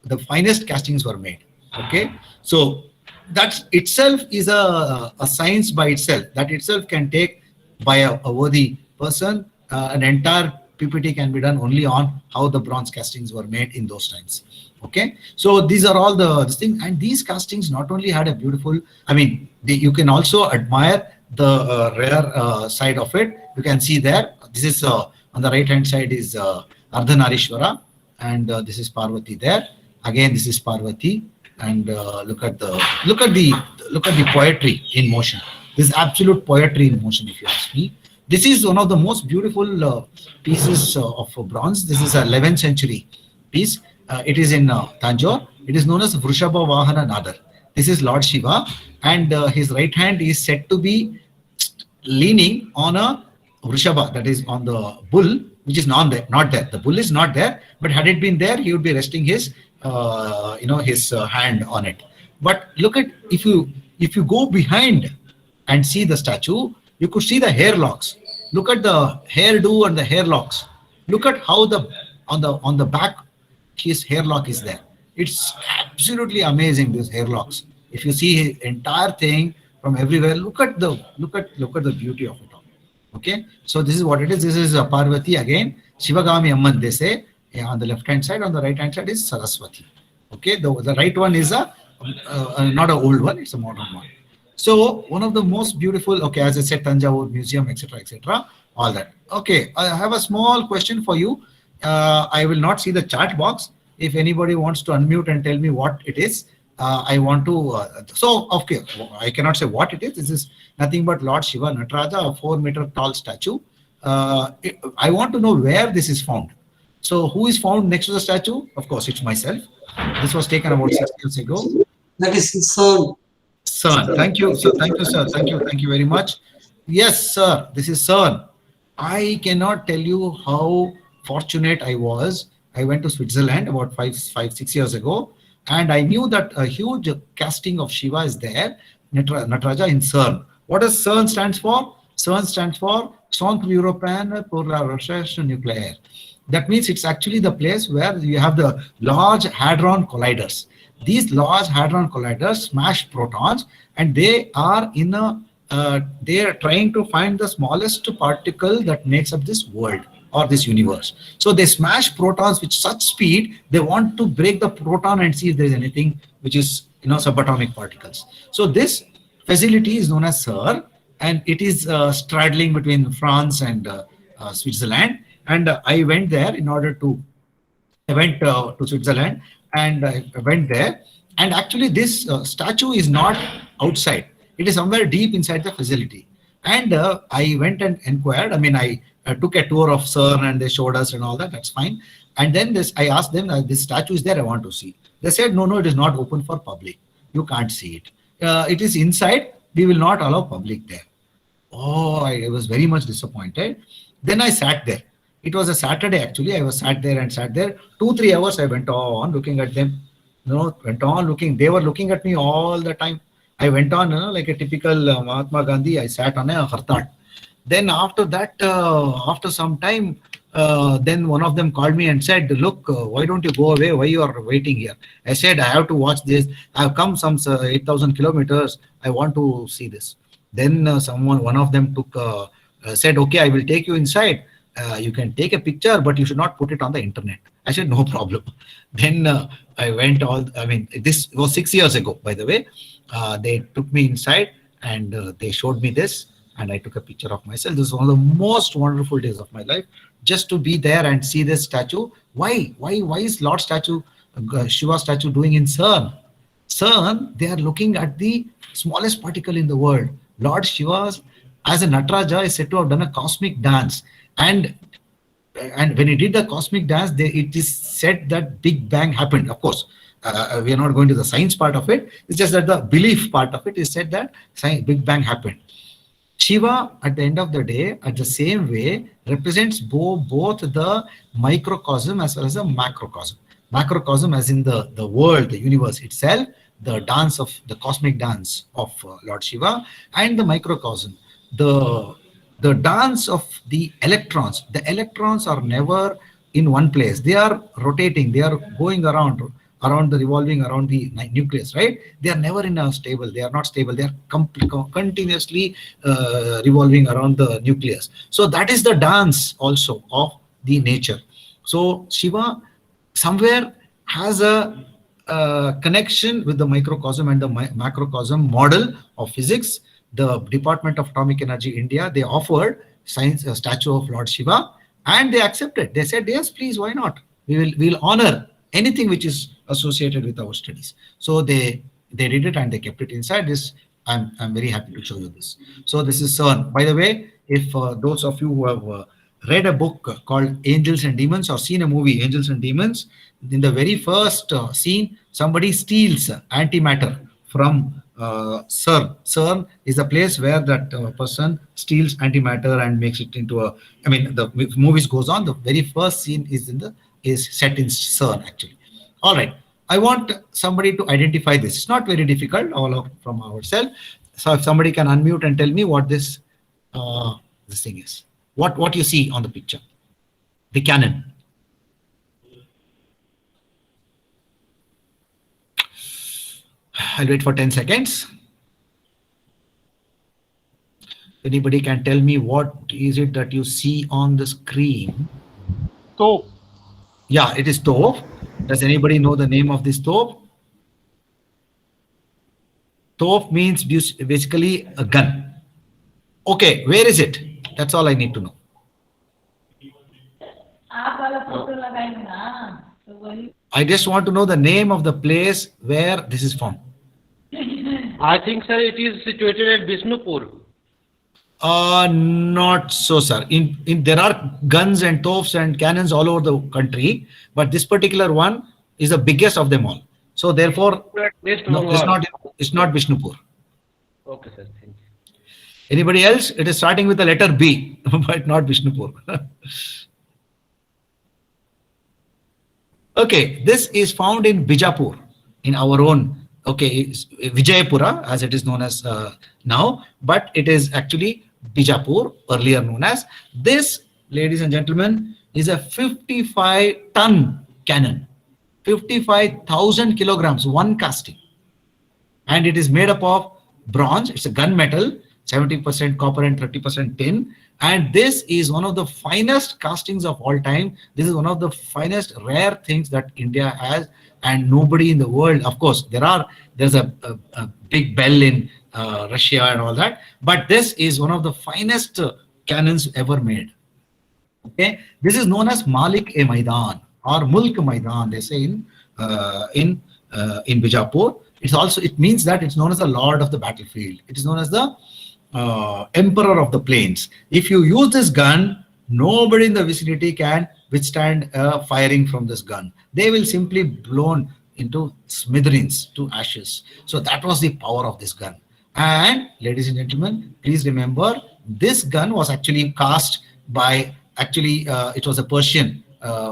the finest castings were made. Okay, so that itself is a science by itself. That itself can take by a worthy person. An entire PPT can be done only on how the bronze castings were made in those times. Okay, so these are all this thing, and these castings not only had a beautiful, you can also admire the rare side of it. You can see there. This is on the right hand side is Ardhanarishwara, and this is Parvati there. Again, this is Parvati. And look at the poetry in motion. This is absolute poetry in motion, if you ask me. This is one of the most beautiful pieces of bronze. This is a 11th century piece. It is in Tanjore. It is known as Vrishabha Vahana Nadar. This is Lord Shiva, and his right hand is said to be leaning on a Vrishabha, that is on the bull, which is not there. The bull is not there, but had it been there, he would be resting his hand on it. But look at, if you go behind and see the statue, you could see the hair locks. Look at the hairdo and the hair locks. Look at how on the back his hair lock is there. It's absolutely amazing, these hair locks. If you see his entire thing from everywhere, look at the beauty of it all. Okay, so this is what it is. This is Parvati again, Shivagami Amman, they say. On the left hand side, on the right hand side is Saraswati. Okay, the right one is not an old one, it's a modern one. So one of the most beautiful, okay, as I said, Tanjavur Museum, etc., all that. Okay, I have a small question for you. I will not see the chat box. If anybody wants to unmute and tell me what it is, I want to, okay, I cannot say what it is. This is nothing but Lord Shiva Nataraja, a 4-meter tall statue. I want to know where this is found. So who is found next to the statue? Of course, it's myself. This was taken about 6 years ago. That is CERN. CERN. Thank you. So thank you, sir. Thank you very much. Yes, sir. This is CERN. I cannot tell you how fortunate I was. I went to Switzerland about 6 years ago, and I knew that a huge casting of Shiva is there, Nataraja in CERN. What does CERN stands for? CERN stands for Centre Européen pour la Recherche Nucléaire. That means it's actually the place where you have the Large Hadron Colliders. These Large Hadron Colliders smash protons, and they are they are trying to find the smallest particle that makes up this world. or this universe. So they smash protons with such speed, they want to break the proton and see if there is anything which is, subatomic particles. So this facility is known as CERN, and it is straddling between France and Switzerland. And I went there in order to I went to Switzerland, and I went there. And actually, this statue is not outside. It is somewhere deep inside the facility. And I went and inquired. I mean, I took a tour of CERN and they showed us and all that. That's fine. And then I asked them, this statue is there, I want to see. They said, no, it is not open for public. You can't see it. It is inside. We will not allow public there. Oh, I was very much disappointed. Then I sat there. It was a Saturday, actually. I was sat there. 2-3 hours I went on looking at them. Went on looking. They were looking at me all the time. I went on like a typical Mahatma Gandhi. I sat on a hartal. Then after that, after some time, then one of them called me and said, look, why don't you go away? Why you are waiting here? I said, I have to watch this. I have come some 8,000 kilometers. I want to see this. Then one of them said, okay, I will take you inside. You can take a picture, but you should not put it on the internet. I said, no problem. Then I went this was 6 years ago, by the way. They took me inside and they showed me this, and I took a picture of myself. This is one of the most wonderful days of my life, just to be there and see this statue. Why is Lord statue, Shiva statue doing in CERN? CERN, they are looking at the smallest particle in the world. Lord Shiva, as a Nataraja, is said to have done a cosmic dance. And when he did the cosmic dance, it is said that Big Bang happened. Of course, we are not going to the science part of it. It's just that the belief part of it is said that Big Bang happened. Shiva, at the end of the day, at the same way, represents both the microcosm as well as the macrocosm. Macrocosm as in the world, the universe itself, the dance of the cosmic dance of Lord Shiva, and the microcosm, the dance of the electrons. The electrons are never in one place. They are rotating. They are going revolving around the nucleus, right? They are never in a stable. They are not stable. They are continuously revolving around the nucleus. So that is the dance also of the nature. So Shiva somewhere has a connection with the microcosm and the macrocosm model of physics. The Department of Atomic Energy India, they offered a statue of Lord Shiva, and they accepted. They said, yes, please, why not? We'll honor anything which is associated with our studies. So they did it and they kept it inside this. I'm very happy to show you this. So this is CERN. By the way, if those of you who have read a book called Angels and Demons or seen a movie, Angels and Demons, in the very first scene, somebody steals antimatter from CERN. CERN is a place where that person steals antimatter and makes it into the movies goes on. The very first scene is set in CERN, actually. All right. I want somebody to identify this. It's not very difficult, from ourselves. So if somebody can unmute and tell me what this thing is. What you see on the picture. The cannon. I'll wait for 10 seconds. Anybody can tell me what is it that you see on the screen? Stove. Yeah, it is stove. Does anybody know the name of this stove? Stove means basically a gun. Okay, where is it? That's all I need to know. I just want to know the name of the place where this is found. I think, sir, it is situated at Bishnupur. Not so, sir. There are guns and toffs and cannons all over the country, but this particular one is the biggest of them all. So therefore, no, it's not Bishnupur. Okay, sir. Thank you. Anybody else? It is starting with the letter B, but not Bishnupur. Okay, this is found in Bijapur, in our own, Vijayapura, as it is known as now, but it is actually Bijapur, earlier known as. This, ladies and gentlemen, is a 55-ton cannon, 55,000 kilograms, one casting. And it is made up of bronze. It's a gunmetal, 70% copper and 30% tin. And this is one of the finest castings of all time. This is one of the finest rare things that India has, and nobody in the world. Of course, there's a big bell in Russia and all that, but this is one of the finest cannons ever made. Okay, this is known as Malik-e-Maidan or Mulk-e-Maidan. They say in Bijapur. It means that it's known as the Lord of the battlefield. It is known as the Emperor of the plains. If you use this gun, nobody in the vicinity can withstand firing from this gun. They will simply blown into smithereens, to ashes. So that was the power of this gun. And ladies and gentlemen, please remember, this gun was actually cast by, it was a Persian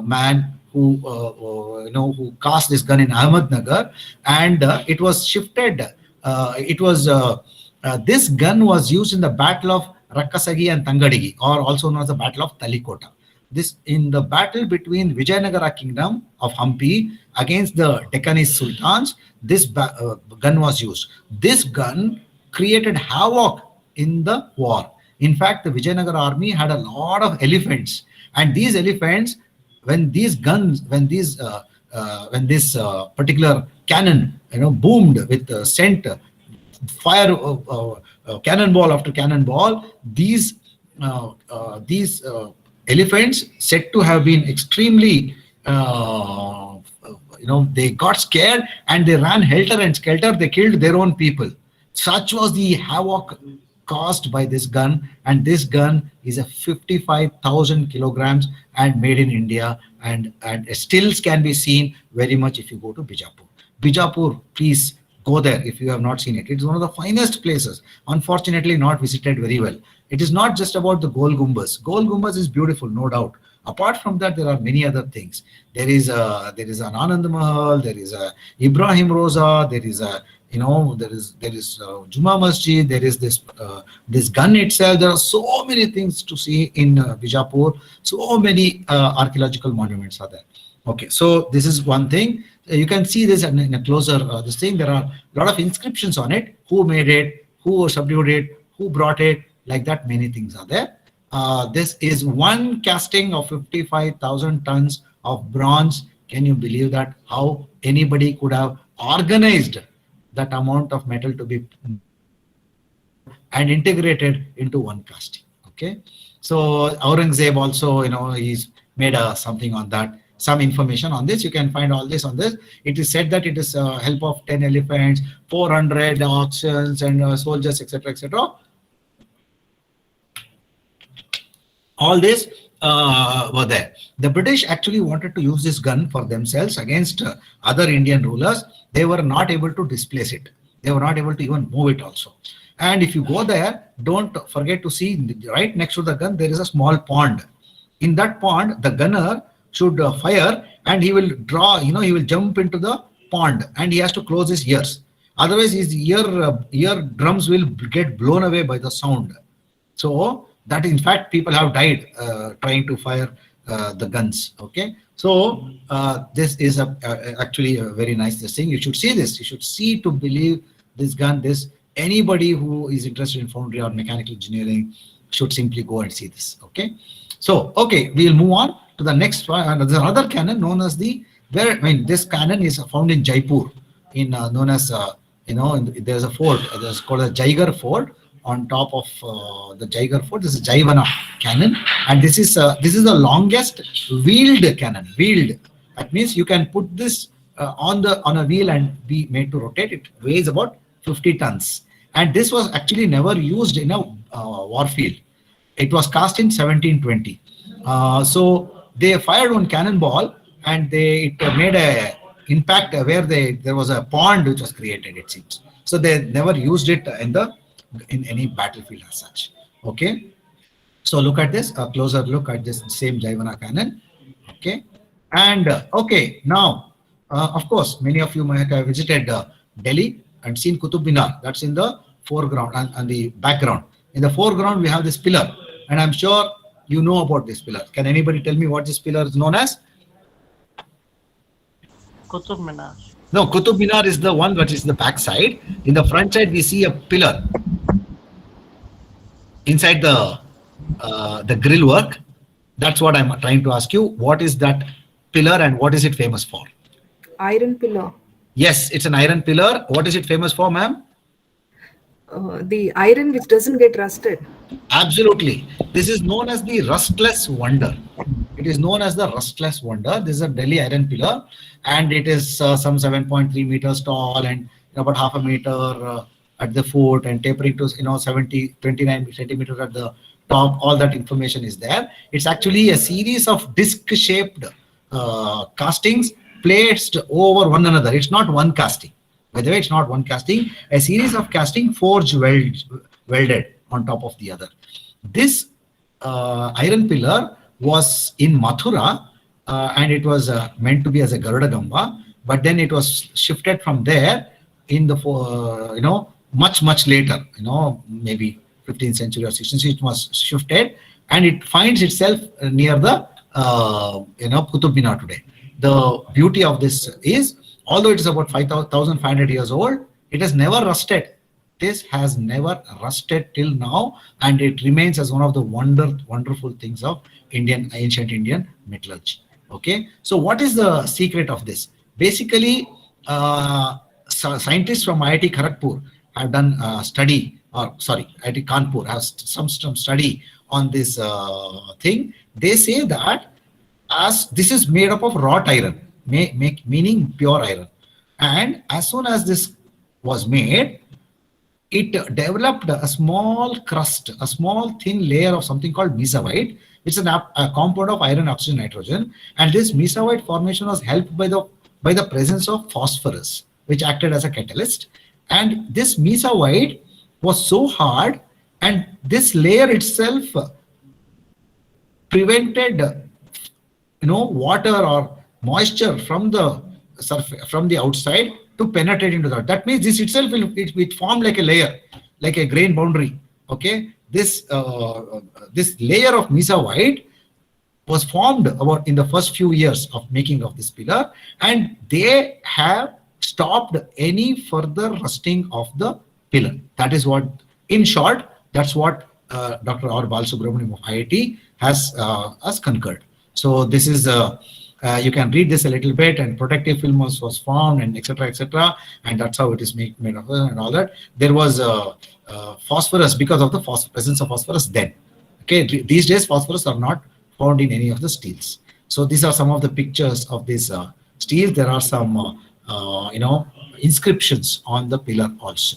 man who cast this gun in Ahmednagar, and it was shifted. This gun was used in the Battle of Rakkasagi and Tangadigi, or also known as the Battle of Talikota. This in the battle between Vijayanagara Kingdom of Hampi against the Deccanese Sultans. This gun was used. This gun created havoc in the war. In fact, the Vijayanagara army had a lot of elephants, and these elephants, when this particular cannon, boomed with sent fire cannonball after cannonball, these elephants said to have been extremely, they got scared and they ran helter and skelter. They killed their own people. Such was the havoc caused by this gun, and this gun is a 55,000 kilograms and made in India, and stills can be seen very much if you go to Bijapur. Bijapur, please go there if you have not seen it. It is one of the finest places. Unfortunately, not visited very well. It is not just about the Gol Gumbaz. Gol Gumbaz is beautiful, no doubt. Apart from that, there are many other things. There is an Anand Mahal. There is a Ibrahim Roza. There is a there is Juma Masjid. There is this gun itself. There are so many things to see in Bijapur. So many archaeological monuments are there. Okay, so this is one thing. You can see this in a closer this thing. There are a lot of inscriptions on it. Who made it? Who subdued it? Who brought it? Like that, many things are there. This is one casting of 55,000 tons of bronze. Can you believe that? How anybody could have organized that amount of metal to be and integrated into one casting? Okay, so Aurangzeb also, he's made something on that. Some information on this, you can find all this on this. It is said that it is help of 10 elephants, 400 oxen and soldiers, etc., etc. All this were there. The British actually wanted to use this gun for themselves against other Indian rulers. They were not able to displace it. They were not able to even move it also. And if you go there, don't forget to see right next to the gun, there is a small pond. In that pond, the gunner should fire, and he will draw, he will jump into the pond, and he has to close his ears. Otherwise, his ear drums will get blown away by the sound. So that, in fact, people have died trying to fire the guns. Okay, so this is actually a very nice thing. You should see this. You should see to believe this gun. Anybody who is interested in foundry or mechanical engineering should simply go and see this. Okay, so we'll move on to the next one. There's another cannon known as this cannon is found in Jaipur, known as there's a fort. There's called a Jaigarh Fort. On top of the Jaigarh Fort, this is Jaivana cannon, and this is the longest wheeled cannon. Wheeled, that means you can put this on a wheel and be made to rotate. It weighs about 50 tons, and this was actually never used in a war field. It was cast in 1720. So they fired one cannonball, and it made a impact where there was a pond which was created, it seems. So they never used it in any battlefield as such. Okay, so look at this, a closer look at this same Jaivana cannon. Okay, and now of course many of you might have visited Delhi and seen Qutub Minar. That's in the foreground and the background. In the foreground we have this pillar, and I'm sure you know about this pillar. Can anybody tell me what this pillar is known as? Qutub Minar. No, Qutub Minar is the one that is the back side. In the front side we see a pillar. inside the grill work. That's what I'm trying to ask you. What is that pillar and what is it famous for? Iron pillar. Yes, it's an iron pillar. What is it famous for, ma'am? The iron which doesn't get rusted. Absolutely. This is known as the rustless wonder. It is known as the rustless wonder. This is a Delhi iron pillar, and it is some 7.3 meters tall and about half a meter at the foot and tapering to 29 centimeters at the top. All that information is there. It's actually a series of disc-shaped castings placed over one another. It's not one casting. By the way, it's not one casting. A series of casting welded on top of the other. This iron pillar was in Mathura, and it was meant to be as a Garuda Gamba, but then it was shifted from there in the much later, maybe 15th century or 16th century. It was shifted, and it finds itself near the Qutub Minar today. The beauty of this is, although it is about 5,500 years old, it has never rusted. This has never rusted till now, and it remains as one of the wonderful things of ancient Indian metallurgy. Okay, so what is the secret of this? Basically, scientists from IIT Kharagpur have done IIT Kanpur has some study on this thing. They say that as this is made up of wrought iron, meaning pure iron, and as soon as this was made, it developed a small crust, a small thin layer of something called mesavite, which is a compound of iron, oxygen, nitrogen. And this mesavite formation was helped by the presence of phosphorus, which acted as a catalyst. And this mesavite was so hard, and this layer itself prevented water or moisture from the surface, from the outside, to penetrate into that. That means this itself will form like a layer, like a grain boundary. Okay, this layer of mesavite was formed about in the first few years of making of this pillar, and they have stopped any further rusting of the pillar. That is what, in short, that's what Dr. R. Balasubramaniam of IIT has concurred. So this is you can read this a little bit, and protective film was formed, and etc., and that's how it is made of, and all that. There was phosphorus because of the presence of phosphorus then. Okay, these days phosphorus are not found in any of the steels. So these are some of the pictures of this steel. There are some inscriptions on the pillar also.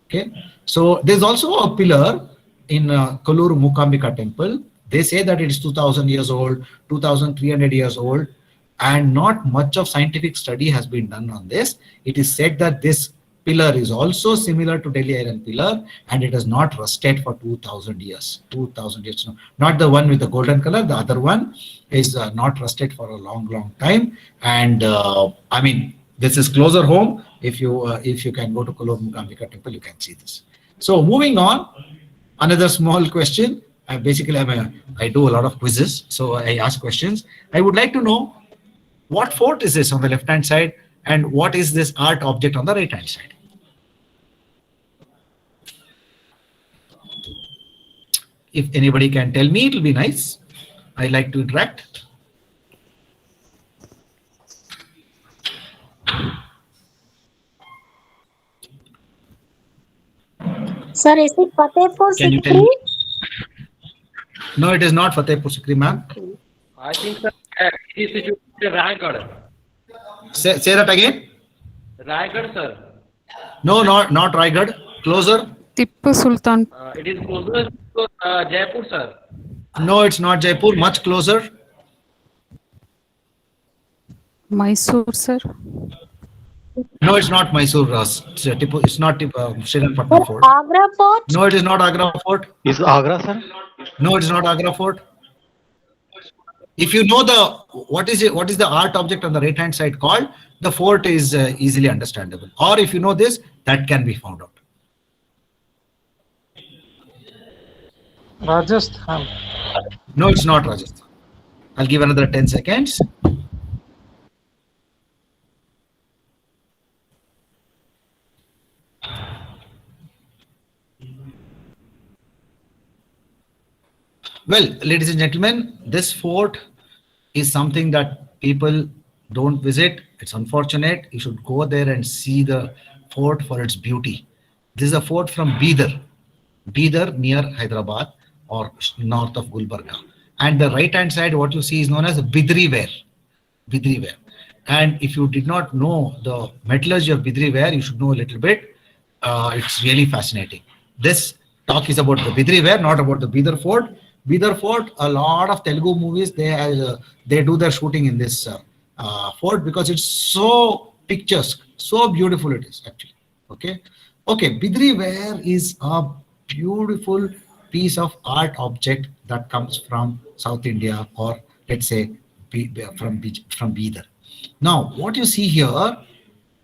Okay, so there's also a pillar in Kollur Mookambika temple. They say that it is 2,000 years old, 2,300 years old, and not much of scientific study has been done on this. It is said that this pillar is also similar to Delhi iron pillar, and it has not rusted for 2,000 years. 2,000 years, no, not the one with the golden color. The other one is not rusted for a long time. And I mean, this is closer home. If you can go to Kollur Mookambika temple, you can see this. So moving on, another small question. Basically, I do a lot of quizzes, so I ask questions. I would like to know, what fort is this on the left-hand side, and what is this art object on the right-hand side? If anybody can tell me, it will be nice. I like to interact. Sir, is it Fatehpur Can you tell Sikri? me? No, it is not Fatehpur Sikri, ma'am. I think, sir, it is situated in Raigad. Say that again. Raigad, sir. No, not Raigad. Closer. Tipu Sultan. It is closer to Jaipur, sir. No, it's not Jaipur. Much closer. Mysore, sir. No, it's not Mysore. It's not Srirangapatna Fort. Agra Fort? No, it is not Agra Fort. Is Agra, sir? No, it is not Agra Fort. If you know what is the art object on the right hand side called, the fort is easily understandable. Or if you know this, that can be found out. Rajasthan. No, it's not Rajasthan. I'll give another 10 seconds. Well, ladies and gentlemen, this fort is something that people don't visit. It's unfortunate. You should go there and see the fort for its beauty. This is a fort from Bidar, Bidar near Hyderabad or north of Gulbarga. And the right hand side, what you see is known as Bidriware. Bidriware. And if you did not know the metallurgy of Bidriware, you should know a little bit. It's really fascinating. This talk is about the Bidriware, not about the Bidar Fort. Bidar Fort, a lot of Telugu movies, they do their shooting in this fort because it's so picturesque, so beautiful it is actually. Okay. Okay. Bidriware is a beautiful piece of art object that comes from South India, or let's say from Bidar. Now, what you see here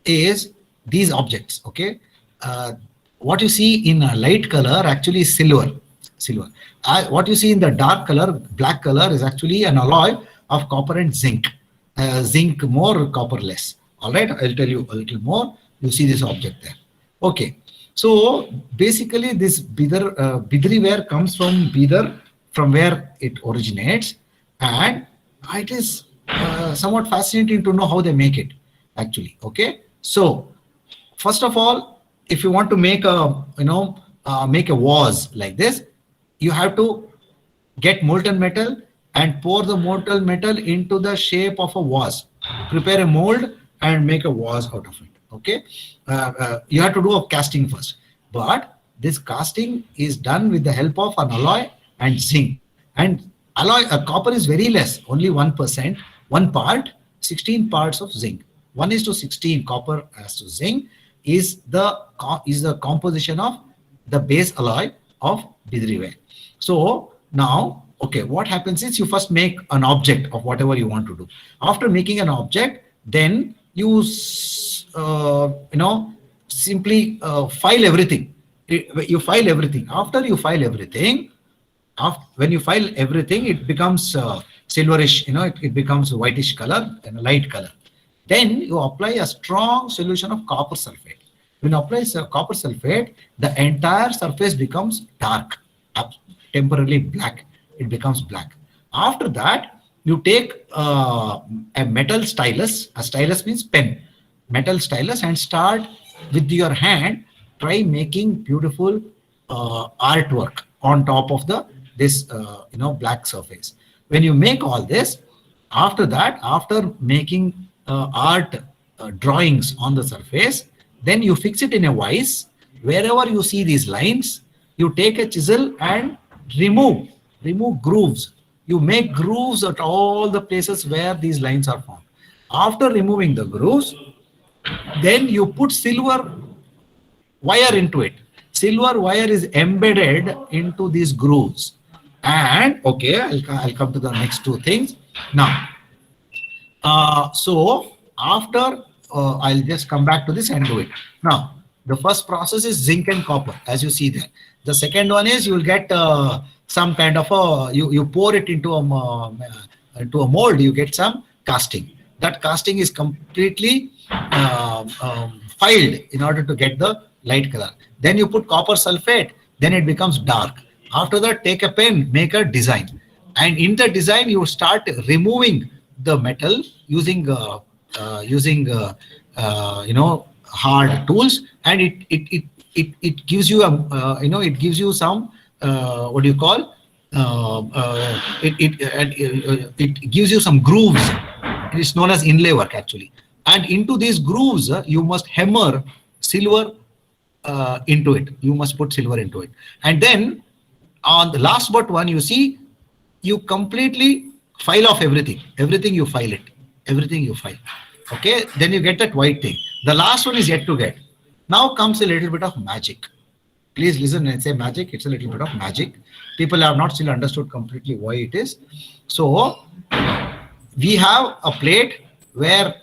is these objects. Okay. What you see in a light color actually is silver. What you see in the dark color, black color, is actually an alloy of copper and zinc. Zinc more, copper less. All right, I'll tell you a little more. You see this object there. Okay, so basically this Bidriware comes from Bidar, from where it originates, and it is somewhat fascinating to know how they make it actually. Okay, so first of all, if you want to make a make a vase like this, you have to get molten metal and pour the molten metal into the shape of a vase. Prepare a mold and make a vase out of it. Okay, you have to do a casting first, but this casting is done with the help of an alloy and zinc. And alloy copper is very less, only 1%, 1 part, 16 parts of zinc. 1:16 copper as to zinc is the composition of the base alloy of Bidriware. So now, okay, what happens is you first make an object of whatever you want to do. After making an object, then you simply file everything. You file everything. After you file everything, when you file everything, it becomes silverish. It becomes whitish color and a light color. Then you apply a strong solution of copper sulfate. When you apply copper sulfate, the entire surface becomes dark, temporarily black. It becomes black. After that, you take a metal stylus. A stylus means pen. Metal stylus, and start with your hand. Try making beautiful artwork on top of this black surface. When you make all this, after that, after making art drawings on the surface, then you fix it in a vise. Wherever you see these lines, you take a chisel and remove grooves. You make grooves at all the places where these lines are found. After removing the grooves, then you put silver wire into it. Silver wire is embedded into these grooves. And okay, I'll come to the next two things now. So after I'll just come back to this and do it. Now, the first process is zinc and copper, as you see there. The second one is you will get some kind of you pour it into a mold. You get some casting. That casting is completely filed in order to get the light color. Then you put copper sulfate. Then it becomes dark. After that, take a pen, make a design, and in the design you start removing the metal using hard tools, and it gives you it gives you some what do you call it gives you some grooves. It is known as inlay work actually, and into these grooves you must hammer silver into it. You must put silver into it, and then on the last but one, you see, you completely file off everything. Everything you file it. Everything you file. Okay, then you get that white thing. The last one is yet to get. Now comes a little bit of magic. Please listen and say magic. It's a little bit of magic. People have not still understood completely why it is. So we have a plate where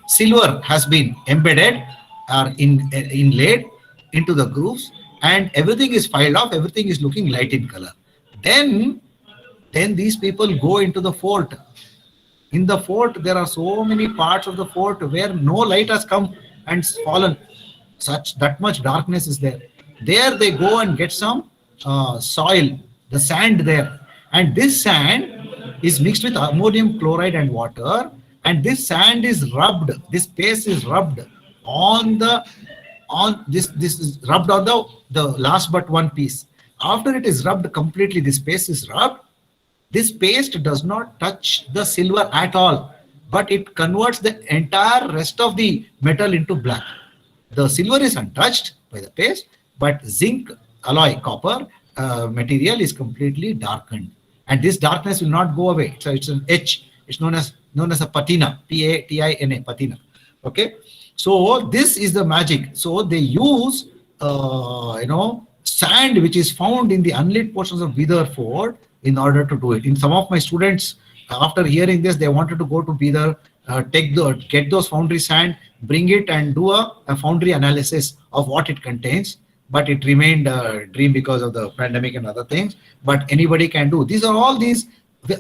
silver has been embedded or inlaid into the grooves, and everything is filed off. Everything is looking light in color. Then these people go into the fort. In the fort, there are so many parts of the fort where no light has come and fallen. That much darkness is there. There they go and get some soil, the sand there. And this sand is mixed with ammonium chloride and water. And this sand is rubbed, this paste is rubbed on this is rubbed on the last but one piece. After it is rubbed completely, this paste is rubbed. This paste does not touch the silver at all, but it converts the entire rest of the metal into black. The silver is untouched by the paste, but zinc alloy copper material is completely darkened, and this darkness will not go away. So it's an H. It's known as a patina, Patina, patina. Okay, so this is the magic. So they use sand which is found in the unlit portions of Bidar Fort in order to do it. In some of my students, after hearing this, they wanted to go to Bidar, get those foundry sand, bring it and do a foundry analysis of what it contains. But it remained a dream because of the pandemic and other things. But anybody can do. These are all these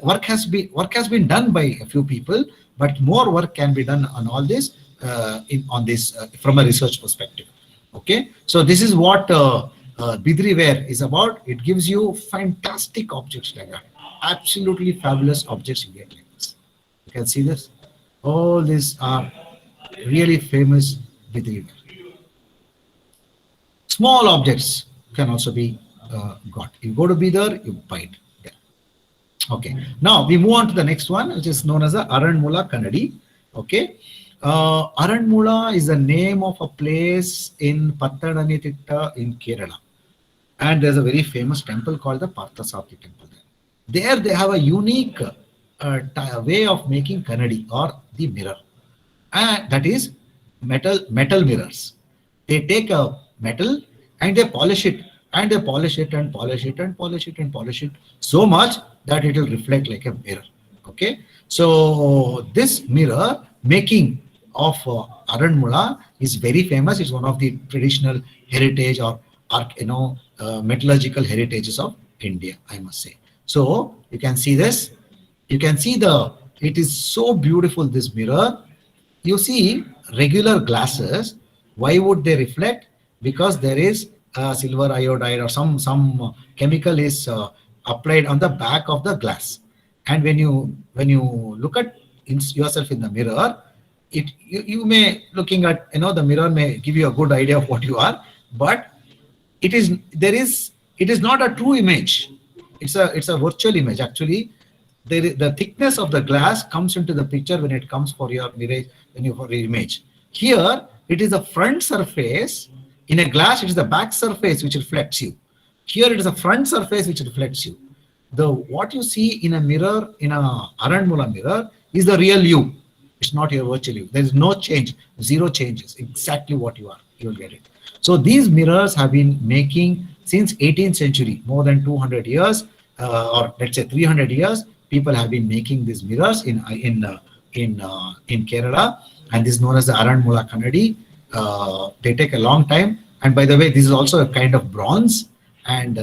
work has been done by a few people, but more work can be done on all this from a research perspective. Okay, so this is what Bidri ware is about. It gives you fantastic objects like that, absolutely fabulous objects you get like this. You can see this. All these are really famous Bidri ware. Small objects can also be got. You go to Bidar, you buy it there. Okay. Now we move on to the next one, which is known as the Aranmula Kannadi. Okay. Aranmula is the name of a place in Pattanamthitta in Kerala. And there's a very famous temple called the Parthasarathi temple there. There they have a unique way of making Kannadi, or the mirror. And that is metal mirrors. They take a metal and they polish it, and they polish it and polish it and polish it and polish it so much that it will reflect like a mirror. Okay, so this mirror making of Aranmula is very famous. It's one of the traditional heritage or metallurgical heritages of India, I must say. So you can see this. You can see it is so beautiful, this mirror. You see regular glasses. Why would they reflect? Because there is silver iodide or some chemical is applied on the back of the glass. And when you look at yourself in the mirror, you may looking at the mirror may give you a good idea of what you are, but it is not a true image. It's a virtual image. Actually, the thickness of the glass comes into the picture when it comes for your mirror, for your image. Here it is the front surface. In a glass, it is the back surface which reflects you. Here it is the front surface which reflects you. What you see in a mirror, in a Aranmula mirror, is the real you. It's not your virtual you. There is no change, zero changes. Exactly what you are, you will get it. So these mirrors have been making since 18th century, more than 200 years, or let's say 300 years. People have been making these mirrors in Kerala, and this is known as the Aranmula Kannadi. They take a long time, and by the way, this is also a kind of bronze, and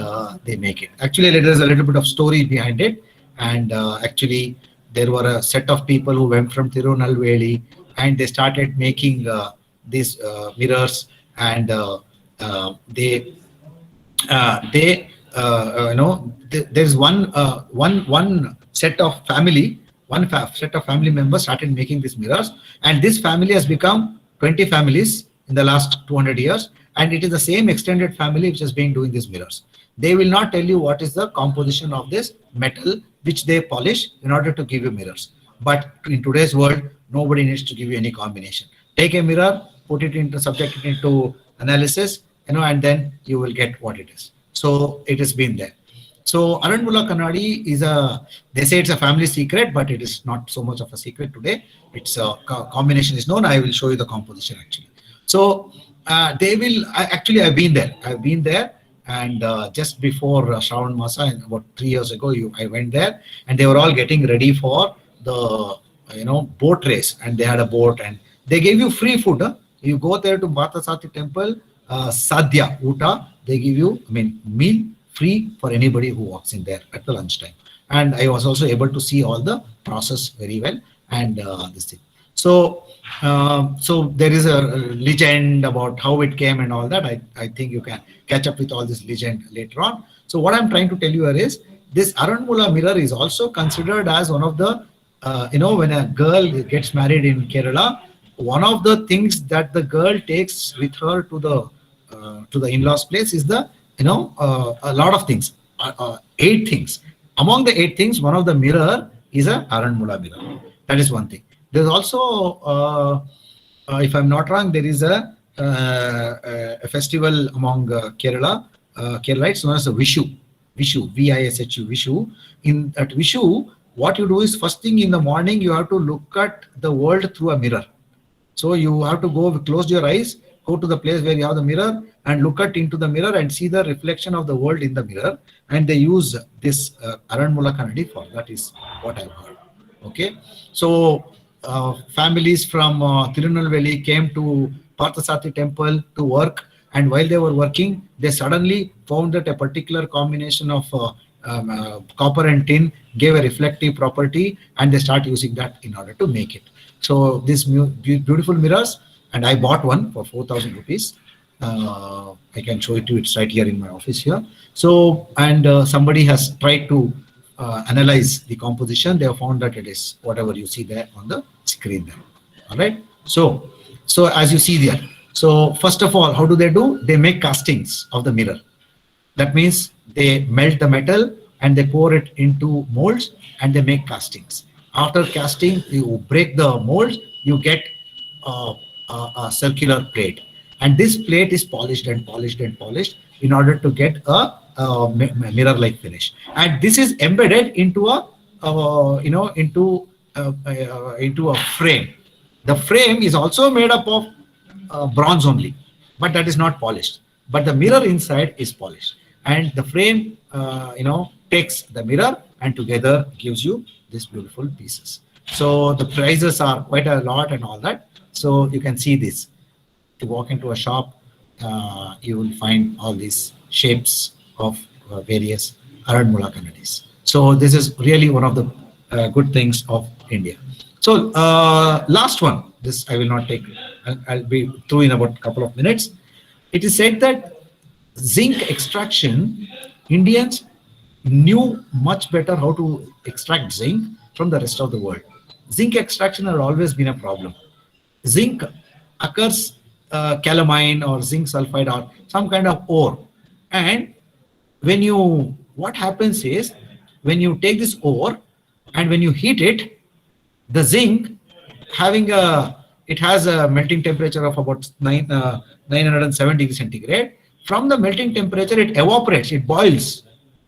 they make it. Actually, there is a little bit of story behind it, and actually there were a set of people who went from Tirunelveli, and they started making these mirrors, and there's one set of family members started making these mirrors, and this family has become 20 families in the last 200 years, and it is the same extended family which has been doing these mirrors. They will not tell you what is the composition of this metal which they polish in order to give you mirrors. But in today's world, nobody needs to give you any combination. Take a mirror, subject it into analysis, and then you will get what it is. So it has been there. So Aranmula Kannadi they say it's a family secret, but it is not so much of a secret today. It's a combination is known. I will show you the composition actually. So I've been there. And just before Shravan Masa, about 3 years ago, I went there, and they were all getting ready for the boat race, and they had a boat, and they gave you free food. You go there to Parthasarathi temple, sadhya, uta, they give you meal free for anybody who walks in there at the lunchtime. And I was also able to see all the process very well, and this thing. So, so there is a legend about how it came and all that. I think you can catch up with all this legend later on. So what I'm trying to tell you here is this Aranmula mirror is also considered as one of the, when a girl gets married in Kerala, one of the things that the girl takes with her to the in-laws place is the, a lot of things, 8 things. Among the 8 things, one of the mirror is a Aranmula mirror. That is one thing. There's also, if I'm not wrong, there is a festival among Keralites known as a Vishu, Vishu, Vishu. In at Vishu, what you do is first thing in the morning, you have to look at the world through a mirror. So you have to go, close your eyes, go to the place where you have the mirror and look into the mirror and see the reflection of the world in the mirror. And they use this Aranmula Kannadi for that is what I've heard. Okay. So families from Tirunelveli came to Parthasarathi temple to work, and while they were working, they suddenly found that a particular combination of copper and tin gave a reflective property, and they start using that in order to make it. So these beautiful mirrors, and I bought one for 4,000 rupees. I can show it to you. It's right here in my office here. So, and somebody has tried to analyze the composition. They have found that it is whatever you see there on the screen there. All right. So as you see there. So first of all, how do? They make castings of the mirror. That means they melt the metal and they pour it into molds and they make castings. After casting, you break the molds, you get a circular plate. And this plate is polished and polished and polished in order to get a mirror-like finish. And this is embedded into into a frame. The frame is also made up of bronze only, but that is not polished. But the mirror inside is polished, and the frame, takes the mirror and together gives you these beautiful pieces. So the prices are quite a lot and all that. So you can see this. If you walk into a shop, you will find all these shapes of various Aranmula Kannadis. So this is really one of the good things of India. So last one, this I will not take, I'll be through in about a couple of minutes. It is said that zinc extraction, Indians knew much better how to extract zinc from the rest of the world. Zinc extraction has always been a problem. Zinc occurs calamine or zinc sulfide or some kind of ore. And what happens is when you take this ore and when you heat it, the zinc it has a melting temperature of about 907 degrees centigrade. From the melting temperature, it evaporates, it boils.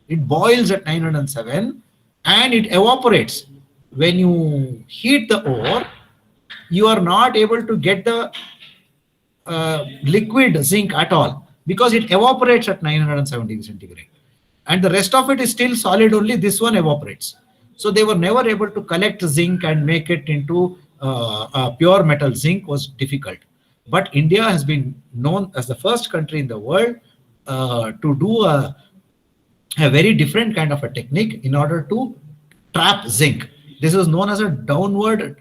It boils at 907 and it evaporates. When you heat the ore, you are not able to get the liquid zinc at all because it evaporates at 907 degrees centigrade. And the rest of it is still solid, only this one evaporates. So they were never able to collect zinc and make it into a pure metal. Zinc was difficult. But India has been known as the first country in the world to do a very different kind of a technique in order to trap zinc. This is known as a downward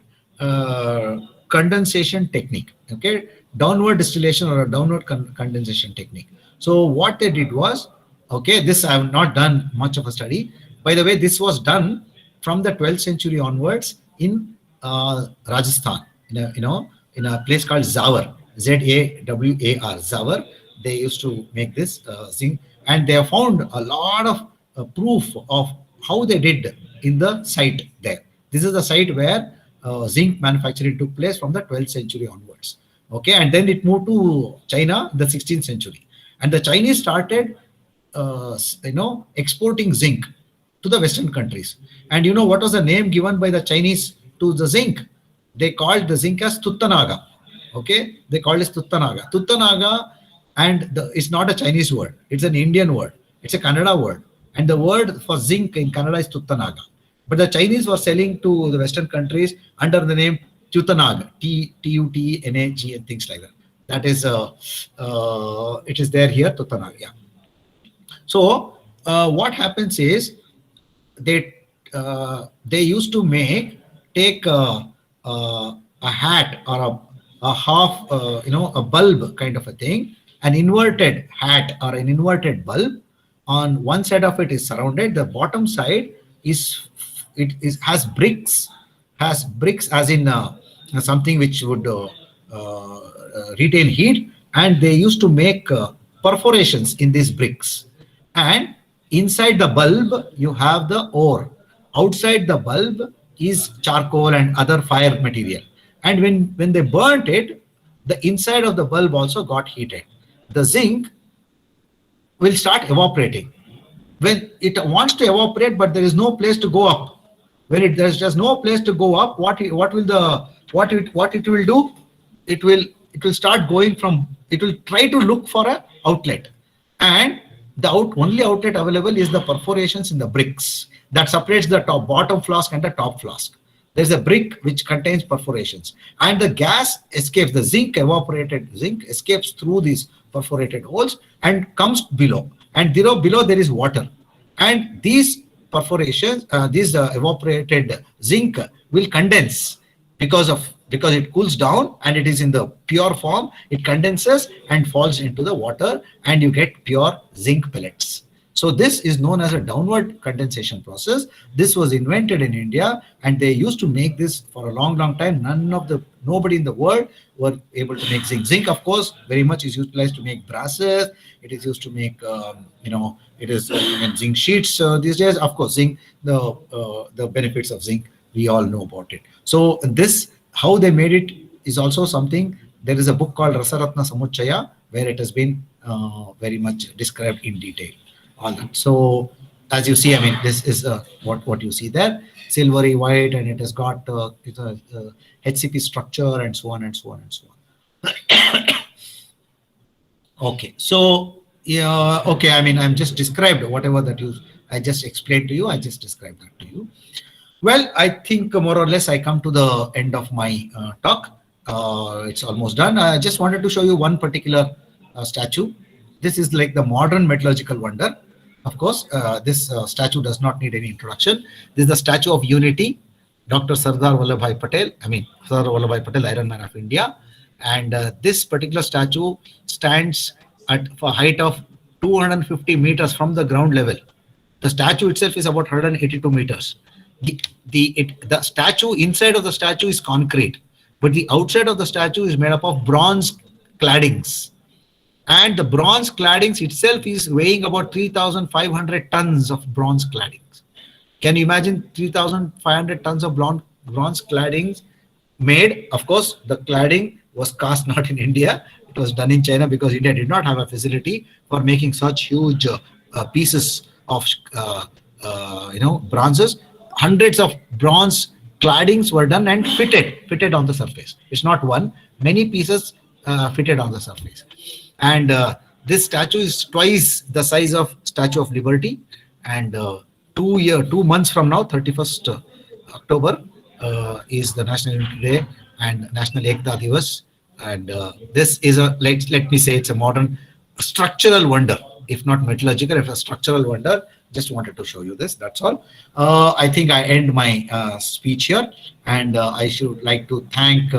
condensation technique. Okay, downward distillation or a downward condensation technique. So what they did was, okay, this I have not done much of a study. By the way, this was done from the 12th century onwards in Rajasthan, in a place called Zawar, Z-A-W-A-R, Zawar. They used to make this zinc, and they have found a lot of proof of how they did in the site there. This is the site where zinc manufacturing took place from the 12th century onwards. Okay, and then it moved to China in the 16th century, and the Chinese started, exporting zinc to the Western countries. And you know what was the name given by the Chinese to the zinc? They called the zinc as Tuttanaga. Okay, they called it Tuttanaga. Tuttanaga, and it's not a Chinese word. It's an Indian word. It's a Kannada word. And the word for zinc in Kannada is Tuttanaga. But the Chinese were selling to the Western countries under the name Tutanag, T-U-T-N-A-G and things like that. That is, it is there here, Tutanag. Yeah. So what happens is they used to take a hat or a half, a bulb kind of a thing, an inverted hat or an inverted bulb. On one side of it is surrounded. The bottom side is has bricks as in something which would retain heat, and they used to make perforations in these bricks. And inside the bulb you have the ore. Outside the bulb is charcoal and other fire material. And when they burnt it, the inside of the bulb also got heated. The zinc will start evaporating. When it wants to evaporate, but there is no place to go up. When there's just no place to go up, what it will do? It will start going from. It will try to look for an outlet, and the only outlet available is the perforations in the bricks that separates the bottom flask and the top flask. There's a brick which contains perforations, and the gas escapes. The evaporated zinc escapes through these perforated holes and comes below. And below there is water, and these perforations, this evaporated zinc will condense because it cools down and it is in the pure form. It condenses and falls into the water, and you get pure zinc pellets. So this is known as a downward condensation process. This was invented in India, and they used to make this for a long time. Nobody in the world were able to make zinc. Zinc, of course, very much is utilized to make brasses. It is used to make, it is zinc sheets these days. Of course, zinc, the benefits of zinc, we all know about it. So this, how they made it is also something. There is a book called Rasaratna Samuchaya where it has been very much described in detail. All that. So as you see, I mean, this is what you see there, silvery white, and it has got it's a HCP structure and so on and so on and so on. Okay, so yeah, okay. I mean, I'm just described whatever that I just explained to you. I just described that to you. Well, I think more or less I come to the end of my talk. It's almost done. I just wanted to show you one particular statue. This is like the modern metallurgical wonder. Of course, this statue does not need any introduction. This is the Statue of Unity, Dr. Sardar Vallabhbhai Patel. I mean, Sardar Vallabhbhai Patel, Iron Man of India. And this particular statue stands at a height of 250 meters from the ground level. The statue itself is about 182 meters. The statue, inside of the statue is concrete, but the outside of the statue is made up of bronze claddings. And the bronze claddings itself is weighing about 3,500 tons of bronze claddings. Can you imagine 3,500 tons of bronze claddings made? Of course, the cladding was cast not in India. It was done in China because India did not have a facility for making such huge pieces of bronzes. Hundreds of bronze claddings were done and fitted on the surface. It's not one, many pieces fitted on the surface. And this statue is twice the size of Statue of Liberty. And 2 months from now, 31st October, is the National Unity Day and National Ekta Divas. And this is let me say, it's a modern structural wonder, if not metallurgical, it's a structural wonder. Just wanted to show you this. That's all. I think I end my speech here, and I should like to thank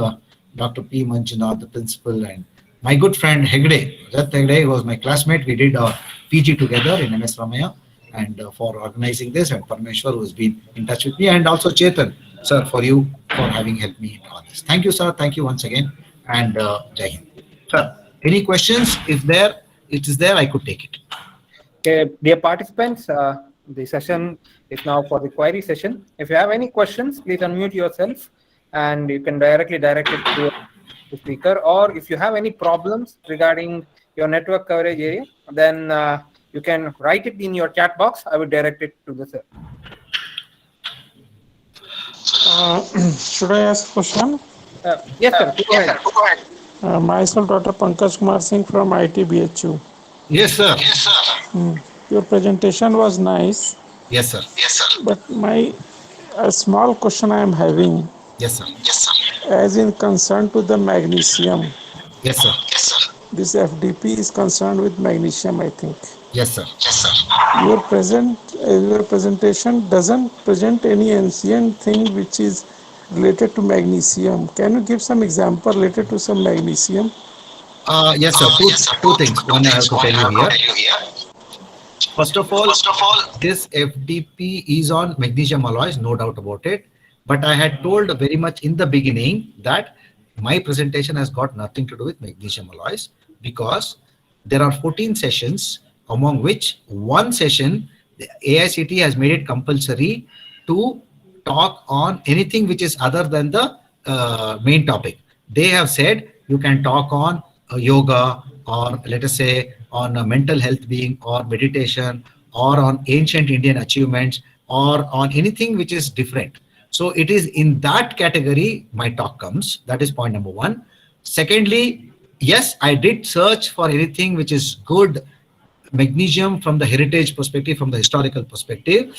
Dr. P. Manjunath, the principal, and my good friend Hegde. That Hegde was my classmate. We did our PG together in MS Ramaya, and for organizing this, and Parmeshwar, who has been in touch with me, and also Chetan, sir, for having helped me in all this. Thank you, sir. Thank you once again, and Jai Hind. Sir, any questions? If it is there, I could take it. Okay, dear participants, the session is now for the query session. If you have any questions, please unmute yourself, and you can directly direct it to the speaker. Or if you have any problems regarding your network coverage area, then you can write it in your chat box. I will direct it to the sir. Should I ask a question? Yes, sir. Go ahead. Myself, Dr. Pankaj Kumar Singh from ITBHU. Yes, sir. Your presentation was nice. Yes, sir. But a small question I am having. Yes, sir. As in concern to the magnesium. Yes, sir. This FDP is concerned with magnesium, I think. Yes, sir. Your presentation doesn't present any ancient thing which is related to magnesium. Can you give some example related to some magnesium? Yes, sir. Two things. One I have to tell you here. First of all, this FDP is on magnesium alloys, no doubt about it. But I had told very much in the beginning that my presentation has got nothing to do with magnesium alloys, because there are 14 sessions, among which one session, the AICT has made it compulsory to talk on anything which is other than the main topic. They have said you can talk on yoga, or let us say on mental health being, or meditation, or on ancient Indian achievements, or on anything which is different. So it is in that category my talk comes. That is point number one. Secondly, yes, I did search for anything which is good magnesium from the heritage perspective, from the historical perspective.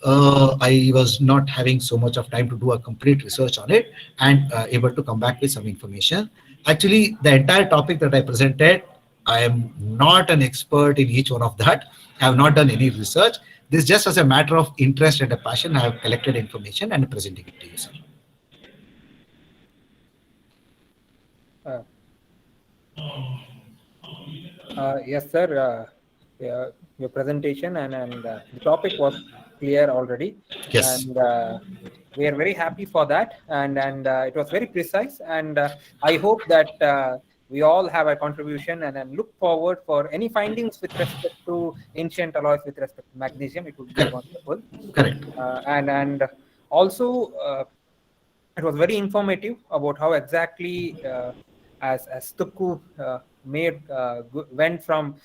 I was not having so much of time to do a complete research on it, and able to come back with some information. Actually, the entire topic that I presented, I am not an expert in each one of that. I have not done any research. This just as a matter of interest and a passion, I have collected information and presenting it to you, sir. Yes, sir. Your presentation and the topic was clear already. Yes. And we are very happy for that. And it was very precise. And I hope that we all have a contribution, and look forward for any findings with respect to ancient alloys with respect to magnesium. It would be wonderful. Correct. And also, it was very informative about how exactly as Tukku went from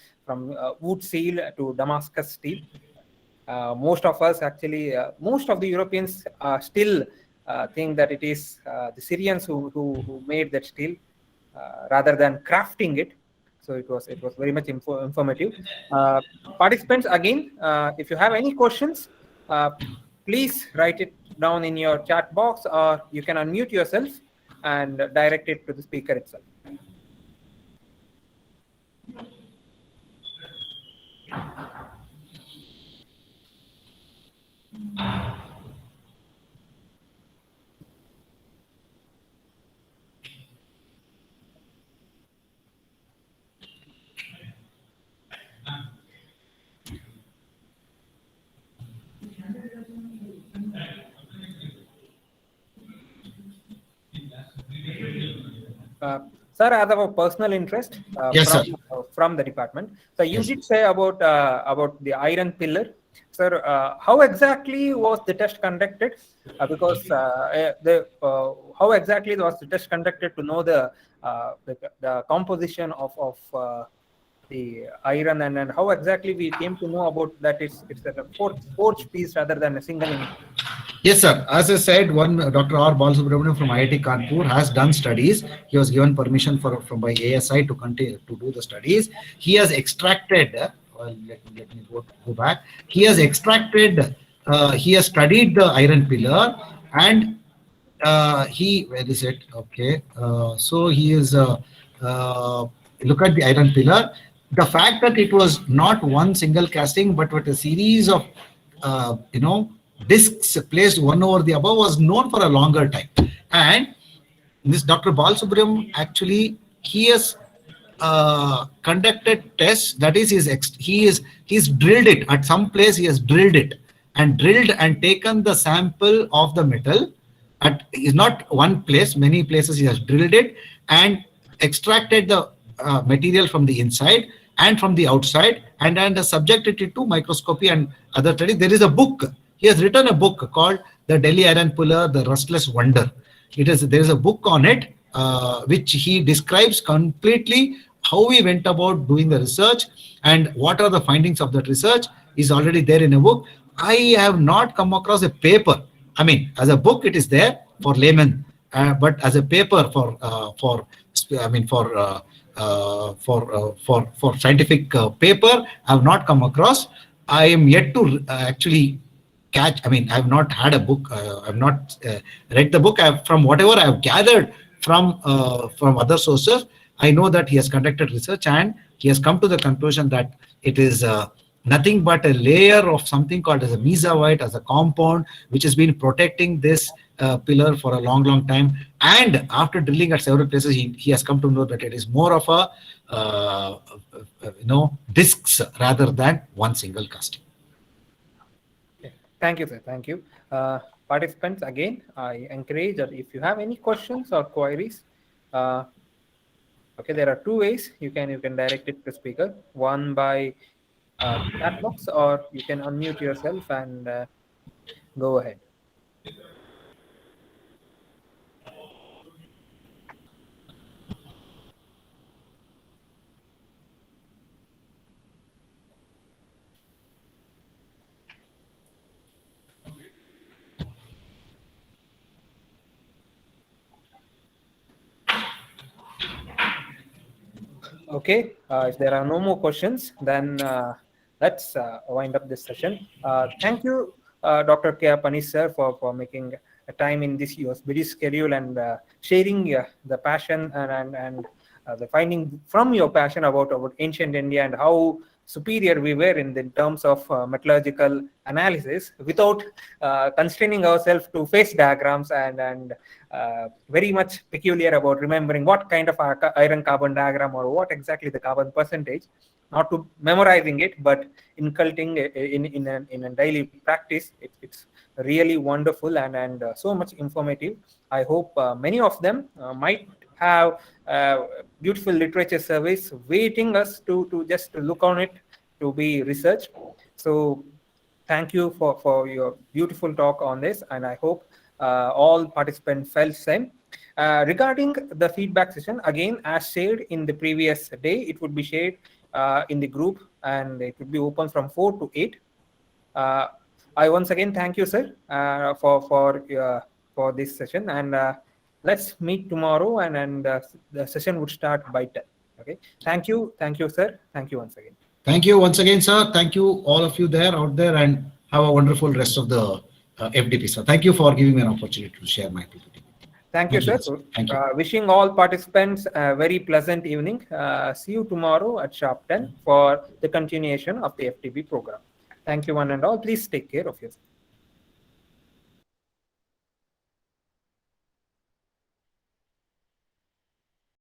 wood steel to Damascus steel. Most of us actually, most of the Europeans still think that it is the Syrians who made that steel rather than crafting it. So it was very much informative. Participants, again, if you have any questions, please write it down in your chat box, or you can unmute yourself and direct it to the speaker itself. Sir, as of a personal interest Yes, from the department, so you did say about the iron pillar. Sir, how exactly was the test conducted? Because how exactly was the test conducted to know the composition of the iron, and how exactly we came to know about that it's a forged piece rather than a single image? Yes, sir. As I said, one Dr. R. Balasubramanian from IIT Kanpur has done studies. He was given permission from by ASI to continue to do the studies. He has extracted. Well, let me go back. He has extracted. He has studied the iron pillar, and where is it? Okay. So he is look at the iron pillar. The fact that it was not one single casting, but with a series of discs placed one over the above was known for a longer time. And this Dr. Balasubramanian, actually, he has conducted tests. That is, he's drilled it at some place. He has drilled it and taken the sample of the metal. Is not one place, many places he has drilled it and extracted the material from the inside and from the outside, and subjected it to microscopy and other studies. There is a book. He has written a book called The Delhi Iron Pillar, The Rustless Wonder. There is a book on it, which he describes completely how we went about doing the research and what are the findings of that research is already there in a book. I have not come across a paper. I mean, as a book, it is there for laymen, but as a paper for scientific paper, I have not come across. I am yet to actually catch. I mean, I have not had a book. I have not read the book. From whatever I have gathered from other sources, I know that he has conducted research and he has come to the conclusion that it is nothing but a layer of something called as a mesoite as a compound, which has been protecting this pillar for a long time. And after drilling at several places, he has come to know that it is more of a discs rather than one single casting. Thank you, sir. Thank you. Participants, again, I encourage that if you have any questions or queries, okay, there are two ways you can direct it to speaker. One by chat box, or you can unmute yourself and go ahead. Okay, if there are no more questions, then let's wind up this session. Thank you, Dr. K. Panish sir, for making a time in this year's busy schedule and sharing the passion and the finding from your passion about ancient India and how superior we were in the terms of metallurgical analysis without constraining ourselves to phase diagrams and very much peculiar about remembering what kind of iron carbon diagram or what exactly the carbon percentage, not to memorizing it, but inculcating in a daily practice. It's really wonderful and so much informative. I hope many of them might have beautiful literature surveys waiting us to just look on it to be researched. So thank you for your beautiful talk on this, and I hope all participants felt same. Regarding the feedback session, again, as shared in the previous day, it would be shared in the group and it would be open from 4 to 8. I once again thank you, sir, for this session, and let's meet tomorrow, and the session would start by 10. Okay. Thank you, sir. Thank you once again. Thank you once again, sir. Thank you all of you out there, and have a wonderful rest of the FDP, sir. Thank you for giving me an opportunity to share my PPT. Thank you, sir. Thank you. Wishing all participants a very pleasant evening. See you tomorrow at sharp 10 for the continuation of the FTP program. Thank you, one and all. Please take care of yourself.